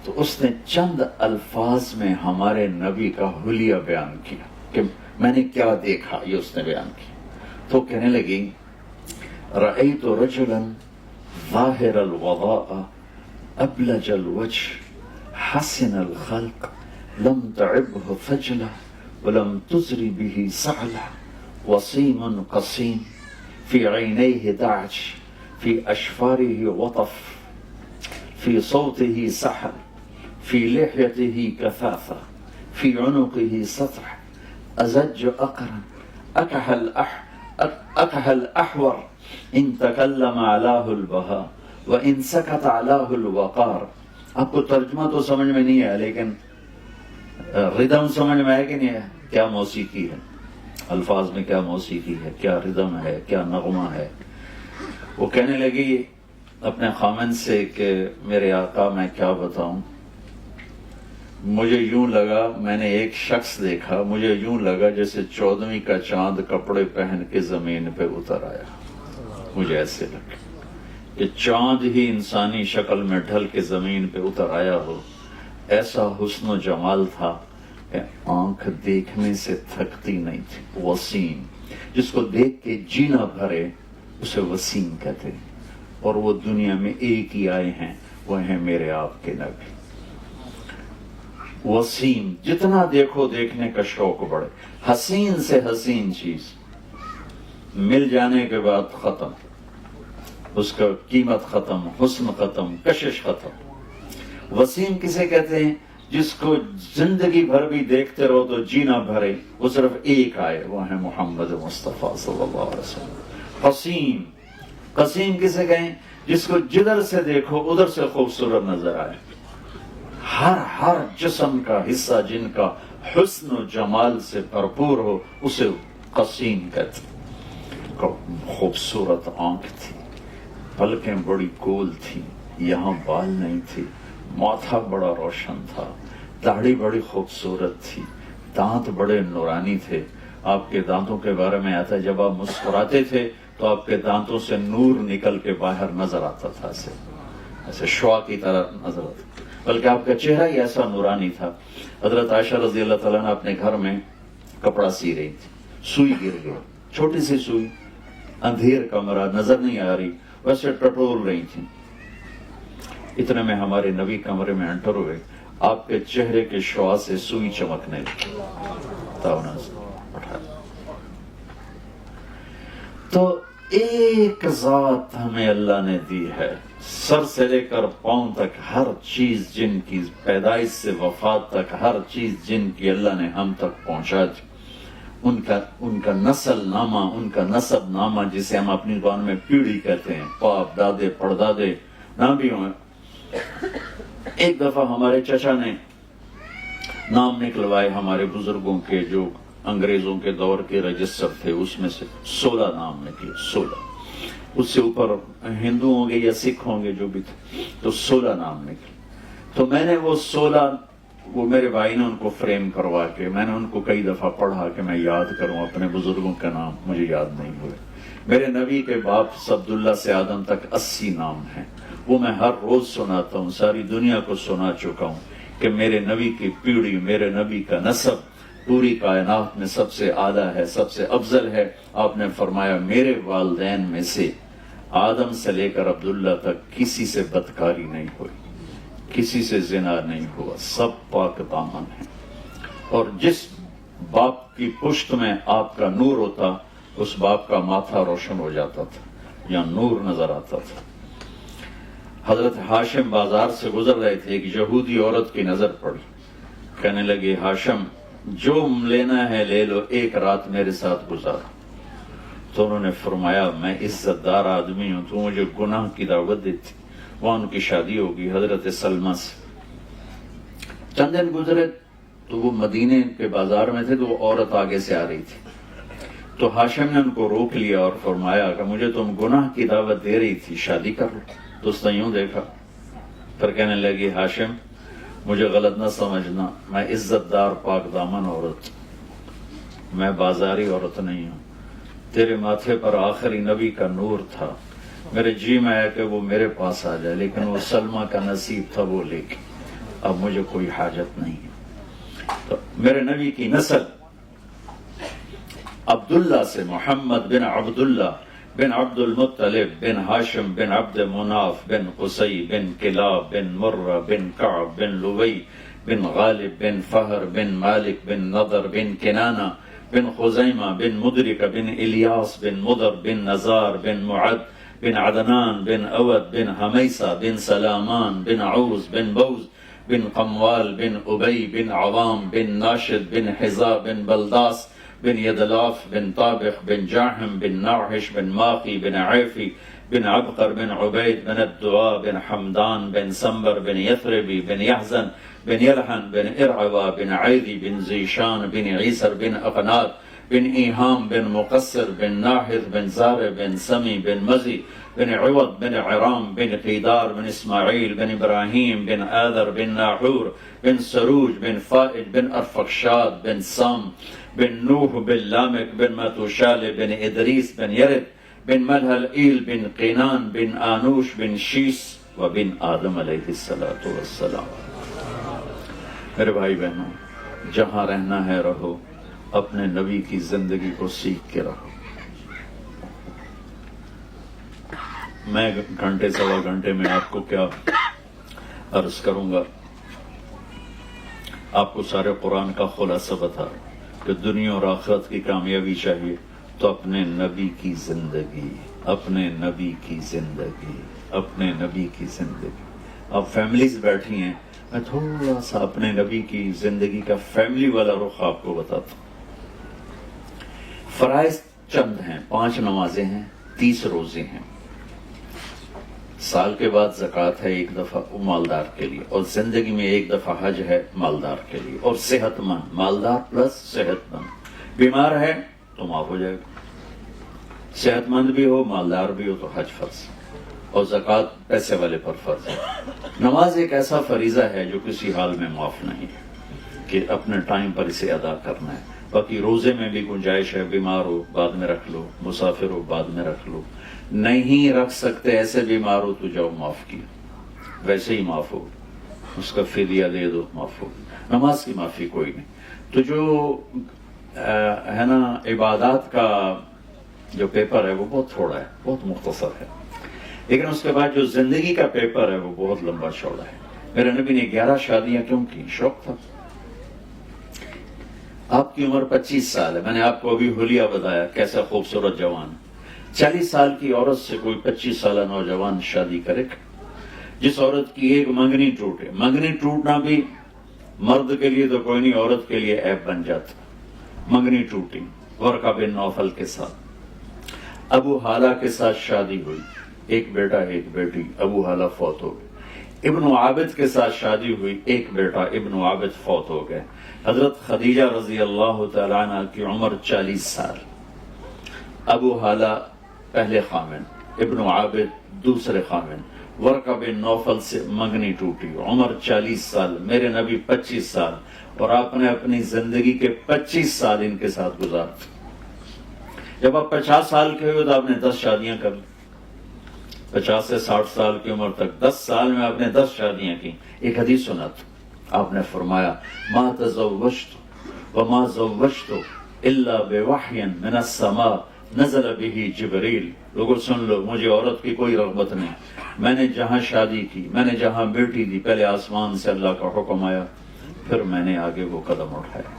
تو اس نے چند الفاظ میں ہمارے نبی کا حلیہ بیان کیا کہ میں نے کیا دیکھا، یہ اس نے بیان کیا۔ تو کہنے لگی رأیت رجلا ظاہر الوضاء ابلج الوجه حسن الخلق لم تعبه فجلة ولم تزر به سعلة وصيم قصيم في عينيه دعج في أشفاره وطف في صوته سحر في لحيته كثافة في عنقه سطح أزج أقرن أكح الأحور إن تكلم علاه البهاء وإن سكت علاه الوقار. آپ کو ترجمہ تو سمجھ میں نہیں ہے، لیکن ردم سمجھ میں ہے کہ نہیں ہے؟ کیا موسیقی ہے، الفاظ میں کیا موسیقی ہے، کیا ردم ہے، کیا نغمہ ہے. وہ کہنے لگی اپنے خامن سے کہ میرے آقا میں کیا بتاؤں، مجھے یوں لگا، میں نے ایک شخص دیکھا، مجھے یوں لگا جیسے 14ویں کا چاند کپڑے پہن کے زمین پہ اتر آیا. مجھے ایسے لگا کہ چاند ہی انسانی شکل میں ڈھل کے زمین پہ اتر آیا ہو. ایسا حسن و جمال تھا کہ آنکھ دیکھنے سے تھکتی نہیں تھی. وسیم، جس کو دیکھ کے جینا بھرے اسے وسیم کہتے ہیں. اور وہ دنیا میں ایک ہی آئے ہیں، وہ ہیں میرے آپ کے نبی. وسیم، جتنا دیکھو دیکھنے کا شوق بڑھے. حسین سے حسین چیز مل جانے کے بعد ختم، اس کا قیمت ختم، حسن ختم، کشش ختم. وسیم کسے کہتے ہیں؟ جس کو زندگی بھر بھی دیکھتے رہو تو جینا بھرے، وہ صرف ایک آئے، وہ ہے محمد مصطفیٰ صلی اللہ علیہ وسلم. قسیم، قسیم کسے کہیں؟ جس کو جدھر سے دیکھو ادھر سے خوبصورت نظر آئے. ہر جسم کا حصہ جن کا حسن و جمال سے بھرپور ہو اسے قسیم کہتے. خوبصورت آنکھ تھی، پلکیں بڑی گول تھی، یہاں بال نہیں تھی، ماتھا بڑا روشن تھا، داڑھی بڑی خوبصورت تھی، دانت بڑے نورانی تھے. آپ کے دانتوں کے بارے میں آتا ہے جب آپ مسکراتے تھے تو آپ کے دانتوں سے نور نکل کے باہر نظر آتا تھا، ایسے شعاع کی طرح نظر آتا. بلکہ آپ کا چہرہ ہی ایسا نورانی تھا. حضرت عائشہ رضی اللہ تعالیٰ نے اپنے گھر میں کپڑا سی رہی تھی، سوئی گر گئی، چھوٹی سی سوئی، اندھیر کمرہ، نظر نہیں آ رہی، ویسے ٹٹول رہی تھی. اتنے میں ہمارے نبی کمرے میں انٹر ہوئے. آپ کے چہرے کے شعاع سے سوئی چمکنے لگی. تو ایک ذات ہمیں اللہ نے دی ہے، سر سے لے کر پاؤں تک ہر چیز جن کی پیدائش سے وفات تک ہر چیز جن کی اللہ نے ہم تک پہنچا دی. ان کا نسل نامہ، ان کا نسب نامہ جسے ہم اپنی زبان میں پیڑھی کہتے ہیں، باپ دادے پردادے نہ بھی ہوں. ایک دفعہ ہمارے چچا نے نام نکلوائے ہمارے بزرگوں کے جو انگریزوں کے دور کے رجسٹر تھے، اس میں سے 16 نام نکلے. 16 اس سے اوپر ہندو ہوں گے یا سکھ ہوں گے جو بھی تھے، تو 16 نام نکلے. تو میں نے وہ 16 وہ میرے بھائی نے ان کو فریم کروا کے میں نے ان کو کئی دفعہ پڑھا کہ میں یاد کروں اپنے بزرگوں کا نام، مجھے یاد نہیں ہوئے. میرے نبی کے باپ سے عبداللہ سے آدم تک 80 نام ہیں. وہ میں ہر روز سناتا ہوں، ساری دنیا کو سنا چکا ہوں کہ میرے نبی کی پیڑھی، میرے نبی کا نسب پوری کائنات میں سب سے اعلیٰ ہے، سب سے افضل ہے. آپ نے فرمایا میرے والدین میں سے آدم سے لے کر عبداللہ تک کسی سے بدکاری نہیں ہوئی، کسی سے زنا نہیں ہوا، سب پاک دامن ہیں. اور جس باپ کی پشت میں آپ کا نور ہوتا اس باپ کا ماتھا روشن ہو جاتا تھا یا نور نظر آتا تھا. حضرت ہاشم بازار سے گزر رہے تھے، ایک یہودی عورت کی نظر پڑی. کہنے لگے ہاشم جو لینا ہے لے لو، ایک رات میرے ساتھ گزارو. تو انہوں نے فرمایا میں عزت دار آدمی ہوں، تو مجھے گناہ کی دعوت دیتی. وہاں ان کی شادی ہوگی حضرت سلمہ سے. چند دن گزرے تو وہ مدینے کے بازار میں تھے، تو وہ عورت آگے سے آ رہی تھی. تو ہاشم نے ان کو روک لیا اور فرمایا کہ مجھے تم گناہ کی دعوت دے رہی تھی، شادی کر لو. تو اس نے یوں دیکھا، پھر کہنے لگی ہاشم مجھے غلط نہ سمجھنا، میں عزت دار پاک دامن عورت، میں بازاری عورت نہیں ہوں. تیرے ماتھے پر آخری نبی کا نور تھا، میرے جی میں ہے کہ وہ میرے پاس آ جائے، لیکن وہ سلمہ کا نصیب تھا وہ لے کے، اب مجھے کوئی حاجت نہیں ہے. تو میرے نبی کی نسل عبداللہ سے محمد بن عبداللہ بن عبد المطلب بن ہاشم بن عبد مناف بن قصی بن کلاب بن مرہ بن کعب بن لوی بن غالب بن فہر بن مالک بن نضر بن کنانہ بن خزیمہ بن مدرک بن الیاس بن مدر بن نزار بن معد بن عدنان بن اود بن حمیسہ بن سلامان بن عوز بن بوز بن قموال بن ابی بن عوام بن ناشد بن حزا بن بلداس بن يدلاف بن طابخ بن جاحم بن ناحش بن ماقي بن عيفي بن عبقر بن عبيد بن الدعاء بن حمدان بن سنبر بن يثربي بن يحزن بن يلحن بن إرعوى بن عيذي بن زيشان بن عيسر بن أقناد بن إيهام بن مقصر بن ناحث بن زار بن سمي بن مزي بن عوض بن عرام بن قيدار بن إسماعيل بن إبراهيم بن آذر بن ناحور بن سروج بن فائد بن أرفخشاد بن سام بن نوح بن لامك بن ماتوشال بن إدريس بن يرد بن ملهلئيل بن قينان بن آنوش بن شيس وبن آدم علیہ الصلوۃ والسلام۔ میرے بھائی بہنوں، جہاں رہنا ہے رہو، اپنے نبی کی زندگی کو سیکھ کے رہو۔ میں گھنٹے سوا گھنٹے میں آپ کو کیا عرض کروں گا، آپ کو سارے قرآن کا خلاصہ بتا کہ دنیا اور آخرت کی کامیابی چاہیے تو اپنے نبی کی زندگی، اپنے نبی کی زندگی، اپنے نبی کی زندگی۔ اب فیملیز بیٹھی ہیں، میں تھوڑا سا اپنے نبی کی زندگی کا فیملی والا رخ آپ کو بتاتا ہوں۔ فرائض چند ہیں، 5 نمازیں ہیں، 30 روزے ہیں، سال کے بعد زکوٰۃ ہے 1 دفعہ مالدار کے لیے، اور زندگی میں 1 دفعہ حج ہے مالدار کے لیے، اور صحت مند، مالدار پلس صحت مند۔ بیمار ہے تو معاف ہو جائے گا، صحت مند بھی ہو مالدار بھی ہو تو حج فرض، اور زکوٰۃ پیسے والے پر فرض ہے۔ نماز ایک ایسا فریضہ ہے جو کسی حال میں معاف نہیں ہے کہ اپنے ٹائم پر اسے ادا کرنا ہے۔ باقی روزے میں بھی گنجائش ہے، بیمار ہو بعد میں رکھ لو، مسافر ہو بعد میں رکھ لو، نہیں رکھ سکتے ایسے بیمار ہو تو جاؤ معاف کیا، ویسے ہی معاف ہو، اس کا فدیہ دے دو معاف ہو۔ نماز کی معافی کوئی نہیں۔ تو جو ہے نا عبادات کا جو پیپر ہے وہ بہت تھوڑا ہے، بہت مختصر ہے، لیکن اس کے بعد جو زندگی کا پیپر ہے وہ بہت لمبا چوڑا ہے۔ میرے نبی نے 11 شادیاں کیوں کی؟ شوق تھا۔ آپ کی عمر 25 سال ہے، میں نے آپ کو ابھی حلیہ بتایا کیسا خوبصورت جوان۔ 40 سال کی عورت سے کوئی 25 سالہ نوجوان شادی کرے گا؟ جس عورت کی ایک منگنی ٹوٹے، منگنی ٹوٹنا بھی مرد کے لیے تو کوئی نہیں، عورت کے لیے عیب بن جاتا۔ منگنی ٹوٹی، ورقہ بن نوفل کے ساتھ، ابو حالہ کے ساتھ شادی ہوئی، ایک بیٹا ایک بیٹی، ابو حالہ فوت ہو گئے۔ ابن عابد کے ساتھ شادی ہوئی، ایک بیٹا ابن عابد فوت ہو گئے۔ حضرت خدیجہ رضی اللہ تعالیٰ عنہ کی عمر 40 سال، ابو حالہ پہلے خامن، ابن عابد دوسرے خامن، ورقہ بن نوفل سے منگنی ٹوٹی، عمر 40 سال، میرے نبی 25 سال، اور آپ نے اپنی زندگی کے 25 سال ان کے ساتھ گزار۔ جب آپ 50 سال کے ہوئے تو آپ نے 10 شادیاں کر لی، 50 سے 60 سال کی عمر تک 10 سال میں آپ نے 10 شادیاں کی۔ ایک حدیث سنا تھا، آپ نے فرمایا ما تزوجت وما زوجت الا بوحی من السماء نزل به جبریل۔ لوگوں سن لو، مجھے عورت کی کوئی رغبت نہیں، میں نے جہاں شادی کی، میں نے جہاں بیٹی دی، پہلے آسمان سے اللہ کا حکم آیا، پھر میں نے آگے وہ قدم اٹھایا۔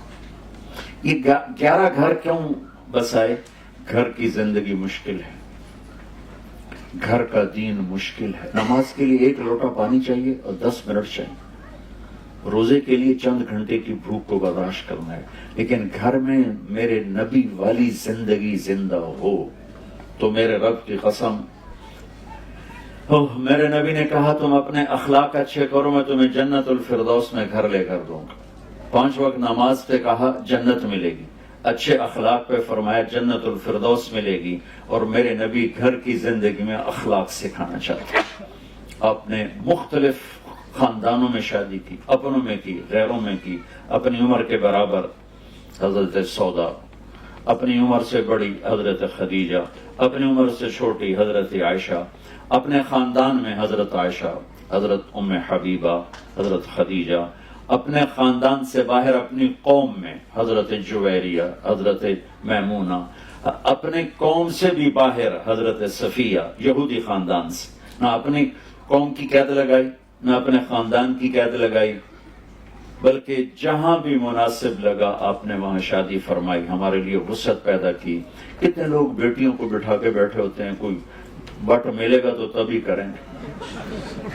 یہ 11 گھر کیوں بسائے؟ گھر کی زندگی مشکل ہے، گھر کا دین مشکل ہے۔ نماز کے لیے 1 لوٹا پانی چاہیے اور 10 منٹ چاہیے، روزے کے لیے چند گھنٹے کی بھوک کو برداشت کرنا ہے، لیکن گھر میں میرے نبی والی زندگی زندہ ہو تو میرے رب کی قسم، میرے نبی نے کہا تم اپنے اخلاق اچھے کرو میں تمہیں جنت الفردوس میں گھر لے کر دوں گا۔ 5 وقت نماز پہ کہا جنت ملے گی، اچھے اخلاق پہ فرمایا جنت الفردوس ملے گی، اور میرے نبی گھر کی زندگی میں اخلاق سکھانا چاہتے ہیں۔ آپ نے مختلف خاندانوں میں شادی کی، اپنوں میں کی، غیروں میں کی، اپنی عمر کے برابر حضرت سودا، اپنی عمر سے بڑی حضرت خدیجہ، اپنی عمر سے چھوٹی حضرت عائشہ، اپنے خاندان میں حضرت عائشہ، حضرت ام حبیبہ، حضرت خدیجہ، اپنے خاندان سے باہر اپنی قوم میں حضرت جویریہ، حضرت میمونہ، اپنے قوم سے بھی باہر حضرت صفیہ، یہودی خاندان سے، نہ اپنی قوم کی قید لگائی نہ اپنے خاندان کی قید لگائی، بلکہ جہاں بھی مناسب لگا آپ نے وہاں شادی فرمائی، ہمارے لیے وسعت پیدا کی۔ کتنے لوگ بیٹیوں کو بٹھا کے بیٹھے ہوتے ہیں، کوئی بٹ ملے گا تو تبھی کریں گے،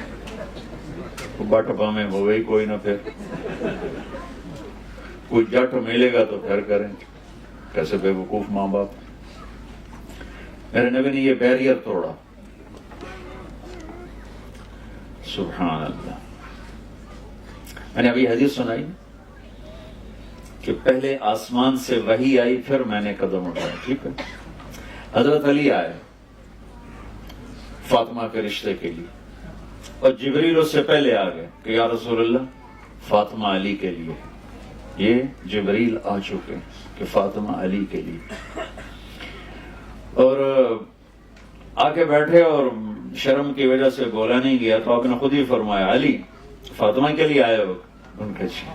بٹپا میں ہو گئی کوئی نہ، پھر کوئی جٹ ملے گا تو پھر کریں. کیسے بے وقوف ماں باپ. میرے نبی نے یہ بیریئر توڑا. سبحان اللہ. میں نے ابھی حدیث سنائی کہ پہلے آسمان سے وحی آئی، پھر میں نے قدم اٹھایا. ٹھیک ہے. حضرت علی آئے فاطمہ کے رشتے کے لیے، اور جبریل اس سے پہلے آ گئے کہ یا رسول اللہ فاطمہ علی کے لیے. یہ جبریل آ چکے کہ فاطمہ علی کے لیے. اور آ کے بیٹھے اور شرم کی وجہ سے بولا نہیں گیا، تو آپ نے خود ہی فرمایا علی فاطمہ کے لیے آئے ہو؟ ان کے جی.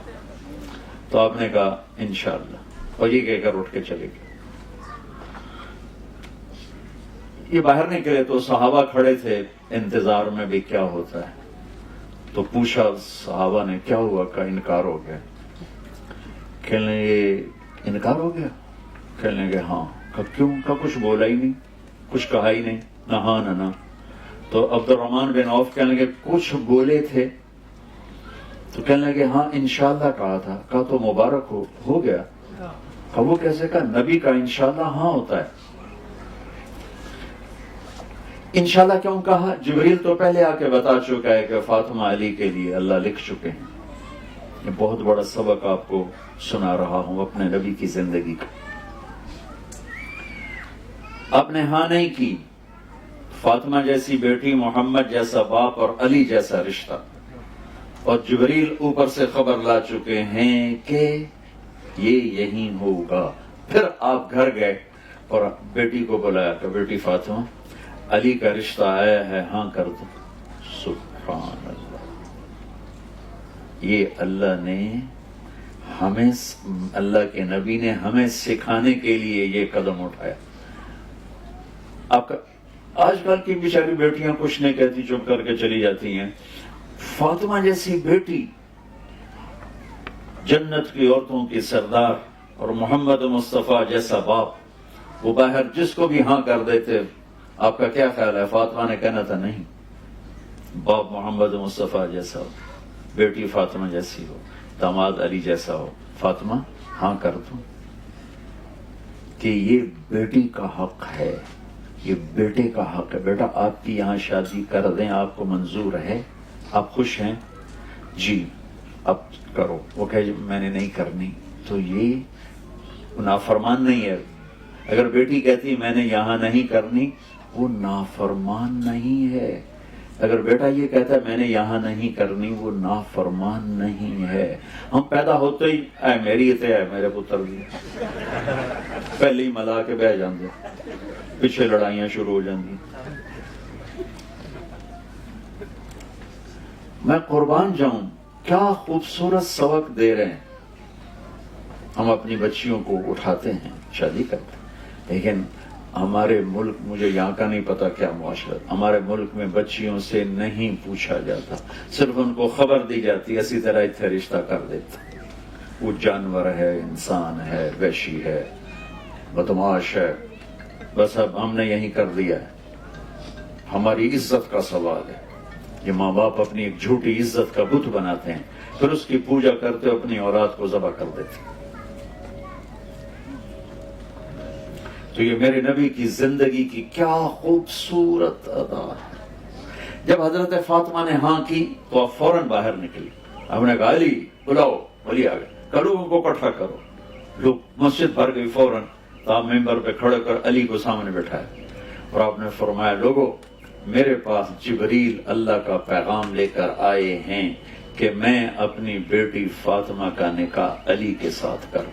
تو آپ نے کہا انشاءاللہ، اور یہ کہہ کر اٹھ کے چلے گئے. یہ باہر نکلے تو صحابہ کھڑے تھے انتظار میں بھی کیا ہوتا ہے. تو پوچھا صحابہ نے کیا ہوا؟ کا انکار ہو گیا. کہنے لگے انکار ہو گیا؟ کہنے لگے ہاں. کیوں؟ کا کچھ بولا ہی نہیں، کچھ کہا ہی نہیں، نہ ہاں نہ نہ. تو عبد الرحمن بن عوف کہنے لگے کچھ بولے تھے؟ تو کہنے لگے ہاں انشاءاللہ کہا تھا. کہا تو مبارک ہو گیا. کہا وہ کیسے؟ کہا نبی کا انشاءاللہ ہاں ہوتا ہے. انشاءاللہ کیوں کہا؟ جبریل تو پہلے آ کے بتا چکا ہے کہ فاطمہ علی کے لیے اللہ لکھ چکے ہیں. یہ بہت بڑا سبق آپ کو سنا رہا ہوں اپنے نبی کی زندگی کا. آپ نے ہاں نہیں کی. فاطمہ جیسی بیٹی، محمد جیسا باپ اور علی جیسا رشتہ، اور جبریل اوپر سے خبر لا چکے ہیں کہ یہ یہی ہوگا. پھر آپ گھر گئے اور بیٹی کو بلایا کہ بیٹی فاطمہ علی کا رشتہ آیا ہے، ہاں کر دو. سبحان اللہ. یہ اللہ نے ہمیں، اللہ کے نبی نے ہمیں سکھانے کے لیے یہ قدم اٹھایا. آپ کا آج کل کی بیچاری بیٹیاں کچھ نہیں کہتی، چپ کر کے چلی جاتی ہیں. فاطمہ جیسی بیٹی، جنت کی عورتوں کی سردار، اور محمد مصطفیٰ جیسا باپ، وہ باہر جس کو بھی ہاں کر دیتے. آپ کا کیا خیال ہے؟ فاطمہ نے کہنا تھا نہیں، باپ محمد مصطفیٰ جیسا ہو، بیٹی فاطمہ جیسی ہو، داماد علی جیسا ہو، فاطمہ ہاں کر دو. کہ یہ بیٹی کا حق ہے، یہ بیٹے کا حق ہے. بیٹا آپ کی یہاں شادی کر دیں، آپ کو منظور ہے؟ آپ خوش ہیں؟ جی اب کرو. وہ کہے میں نے نہیں کرنی، تو یہ نافرمان نہیں ہے. اگر بیٹی کہتی میں نے یہاں نہیں کرنی، وہ نافرمان نہیں ہے. اگر بیٹا یہ کہتا ہے میں نے یہاں نہیں کرنی، وہ نافرمان نہیں ہے. ہم پیدا ہوتے ہی اے میری تے ہے میرے پتر بھی، پہلے ہی ملا کے بہ جاندے، پیچھے لڑائیاں شروع ہو جاندی. میں قربان جاؤں، کیا خوبصورت سبق دے رہے ہیں. ہم اپنی بچیوں کو اٹھاتے ہیں، شادی کرتے ہیں، لیکن ہمارے ملک، مجھے یہاں کا نہیں پتا کیا معاشرہ، ہمارے ملک میں بچیوں سے نہیں پوچھا جاتا، صرف ان کو خبر دی جاتی ہے، اسی طرح اتنے رشتہ کر دیتے. وہ جانور ہے، انسان ہے، وحشی ہے، بدماش ہے، بس اب ہم نے یہی کر دیا ہے. ہماری عزت کا سوال ہے. یہ ماں باپ اپنی ایک جھوٹی عزت کا بت بناتے ہیں، پھر اس کی پوجا کرتے، اپنی اولاد کو ذبح کر دیتے. تو یہ میرے نبی کی زندگی کی کیا خوبصورت ادا ہے. جب حضرت فاطمہ نے ہاں کی تو آپ فوراً باہر نکلی. ہم نے کہا علی بلاؤ. علی آ گئے. لوگوں کو اکٹھا کرو. لوگ مسجد بھر گئی. فوراً آپ ممبر پہ کھڑے کر علی کو سامنے بٹھایا اور آپ نے فرمایا لوگوں میرے پاس جبریل اللہ کا پیغام لے کر آئے ہیں کہ میں اپنی بیٹی فاطمہ کا نکاح علی کے ساتھ کروں.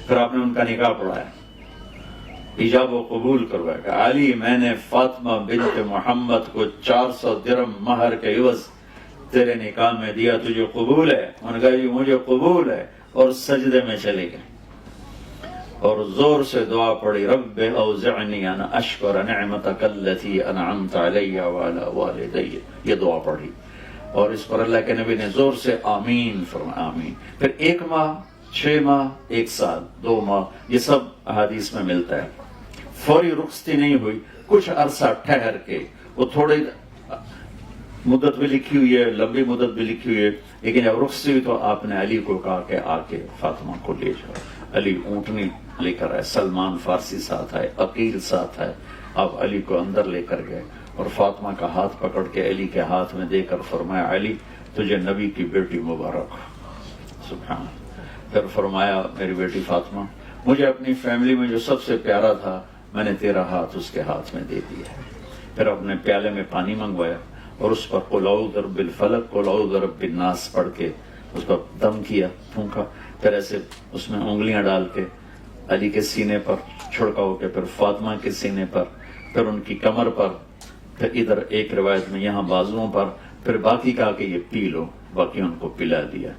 پھر آپ نے ان کا نکاح پڑھایا، ایجاب و قبول کروایا کہ علی میں نے فاطمہ بنت محمد کو 400 درہم مہر کے عوض تیرے نکاح میں دیا، تجھے قبول ہے؟ انہوں نے کہا جی مجھے قبول ہے، اور سجدے میں چلے گئے اور زور سے دعا پڑھی رب اوزعنی ان اشکر نعمتک التی انعمت علی وعلی والدی. یہ دعا پڑھی اور اس پر اللہ کے نبی نے زور سے آمین فرمایا. آمین. پھر 1 ماہ، 6 ماہ، 1 سال، 2 ماہ، یہ سب احادیث میں ملتا ہے. فوری رخصتی نہیں ہوئی، کچھ عرصہ ٹھہر کے وہ تھوڑے مدت بھی لکھی ہوئی ہے، لمبی مدت بھی لکھی ہوئی ہے، لیکن جب رخصتی ہوئی تو آپ نے علی کو کہا کہ آ کے فاطمہ کو لے جاؤ۔ علی اونٹنی لے کر آئے، سلمان فارسی ساتھ آئے، عقیل ساتھ آئے، آپ علی کو اندر لے کر گئے اور فاطمہ کا ہاتھ پکڑ کے علی کے ہاتھ میں دے کر فرمایا علی تجھے نبی کی بیٹی مبارک ہو۔ سبحان اللہ۔ پھر فرمایا میری بیٹی فاطمہ مجھے اپنی فیملی میں جو سب سے پیارا تھا میں نے تیرا ہاتھ اس کے ہاتھ میں دے دیا ہے۔ پھر اپنے پیالے میں پانی منگوایا اور اس پر قل اعوذ برب الفلق قل اعوذ برب الناس پڑھ کے اس پر دم کیا، پھونکا، پھر ایسے اس میں انگلیاں ڈال کے علی کے سینے پر چھڑکاؤ کے، پھر فاطمہ کے سینے پر، پھر ان کی کمر پر، پھر ادھر ایک روایت میں یہاں بازوؤں پر، پھر باقی کہا کہ یہ پی لو، باقی ان کو پلا دیا۔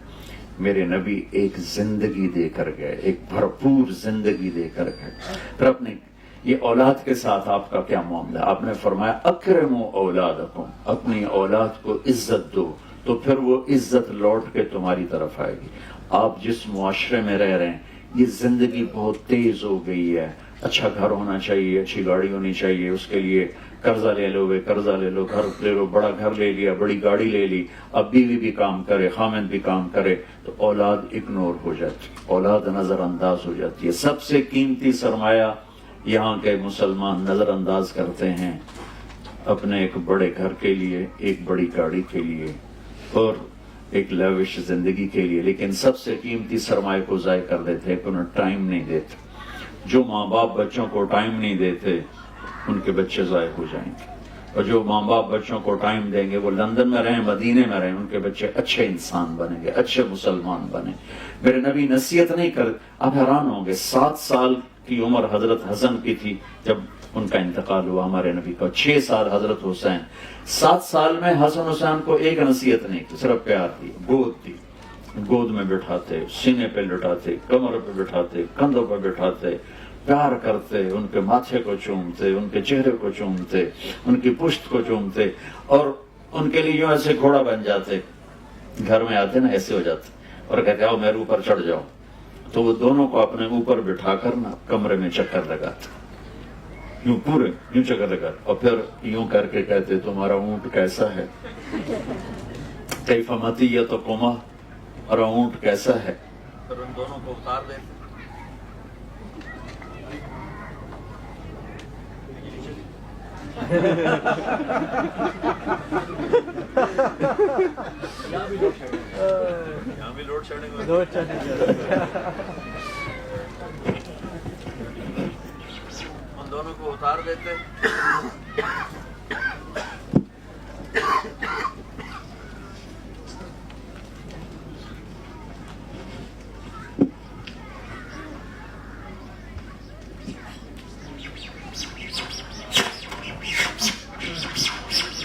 میرے نبی ایک زندگی دے کر گئے، ایک بھرپور زندگی دے کر گئے۔ پھر اپنے یہ اولاد کے ساتھ آپ کا کیا معاملہ؟ آپ نے فرمایا اکرموا اولادکم، اپنی اولاد کو عزت دو تو پھر وہ عزت لوٹ کے تمہاری طرف آئے گی۔ آپ جس معاشرے میں رہ رہے ہیں یہ زندگی بہت تیز ہو گئی ہے، اچھا گھر ہونا چاہیے، اچھی گاڑی ہونی چاہیے، اس کے لیے قرضہ لے لو، قرضہ لے لو، گھر لے لو، بڑا گھر لے لیا، بڑی گاڑی لے لی، اب بیوی بھی کام کرے، خامند بھی کام کرے تو اولاد اگنور ہو جاتی، اولاد نظر انداز ہو جاتی ہے۔ سب سے قیمتی سرمایہ یہاں کے مسلمان نظر انداز کرتے ہیں اپنے ایک بڑے گھر کے لیے، ایک بڑی گاڑی کے لیے اور ایک لیوش زندگی کے لیے، لیکن سب سے قیمتی سرمایہ کو ضائع کر دیتے ہیں کہ انہیں ٹائم نہیں دیتے۔ جو ماں باپ بچوں کو ٹائم نہیں دیتے ان کے بچے ضائع ہو جائیں گے، اور جو ماں باپ بچوں کو ٹائم دیں گے وہ لندن میں رہیں، مدینے میں رہیں، ان کے بچے اچھے انسان بنیں گے، اچھے مسلمان بنیں۔ میرے نبی نصیحت نہیں کر، آپ حیران ہوں گے 7 سال کی عمر حضرت حسن کی تھی جب ان کا انتقال ہوا ہمارے نبی کا، 6 سال حضرت حسین، 7 سال میں حسن حسین کو ایک نصیحت نہیں کی، صرف پیار دی، گود دی، گود میں بٹھاتے، سینے پہ لٹاتے، کمر پہ بٹھاتے، کندھوں پہ بٹھاتے، پیار کرتے، ان کے ماتھے کو چومتے، ان کے چہرے کو چومتے، ان کی پشت کو چومتے، اور ان کے لیے یوں ایسے گھوڑا بن جاتے، گھر میں آتے نا ایسے ہو جاتے اور کہتے آؤ میرے اوپر چڑھ جاؤ، تو وہ دونوں کو اپنے اوپر بٹھا کر نا کمرے میں چکر لگاتے، یوں پورے یوں چکر لگاتے، اور پھر یوں کر کے کہتے تمہارا اونٹ کیسا ہے، کیف مطیتکما، اور اونٹ کیسا ہے، پھر ان دونوں کو اتار دیتے۔ یہاں بھی لوڈ شیڈنگ ان دونوں کو اتار دیتے۔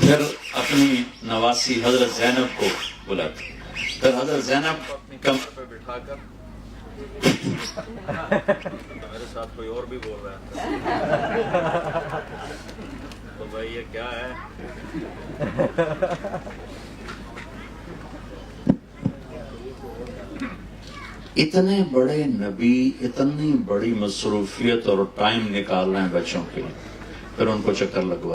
پھر اپنی نواسی حضرت زینب کو بلاتے، پھر حضرت زینب کو اپنی کمر پہ بٹھا کر، میرے ساتھ کوئی اور بھی بول رہا ہے تو بھائی یہ کیا ہے؟ اتنے بڑے نبی، اتنی بڑی مصروفیت اور ٹائم نکال رہے ہیں بچوں کے لیے، پھر ان کو چکر لگوا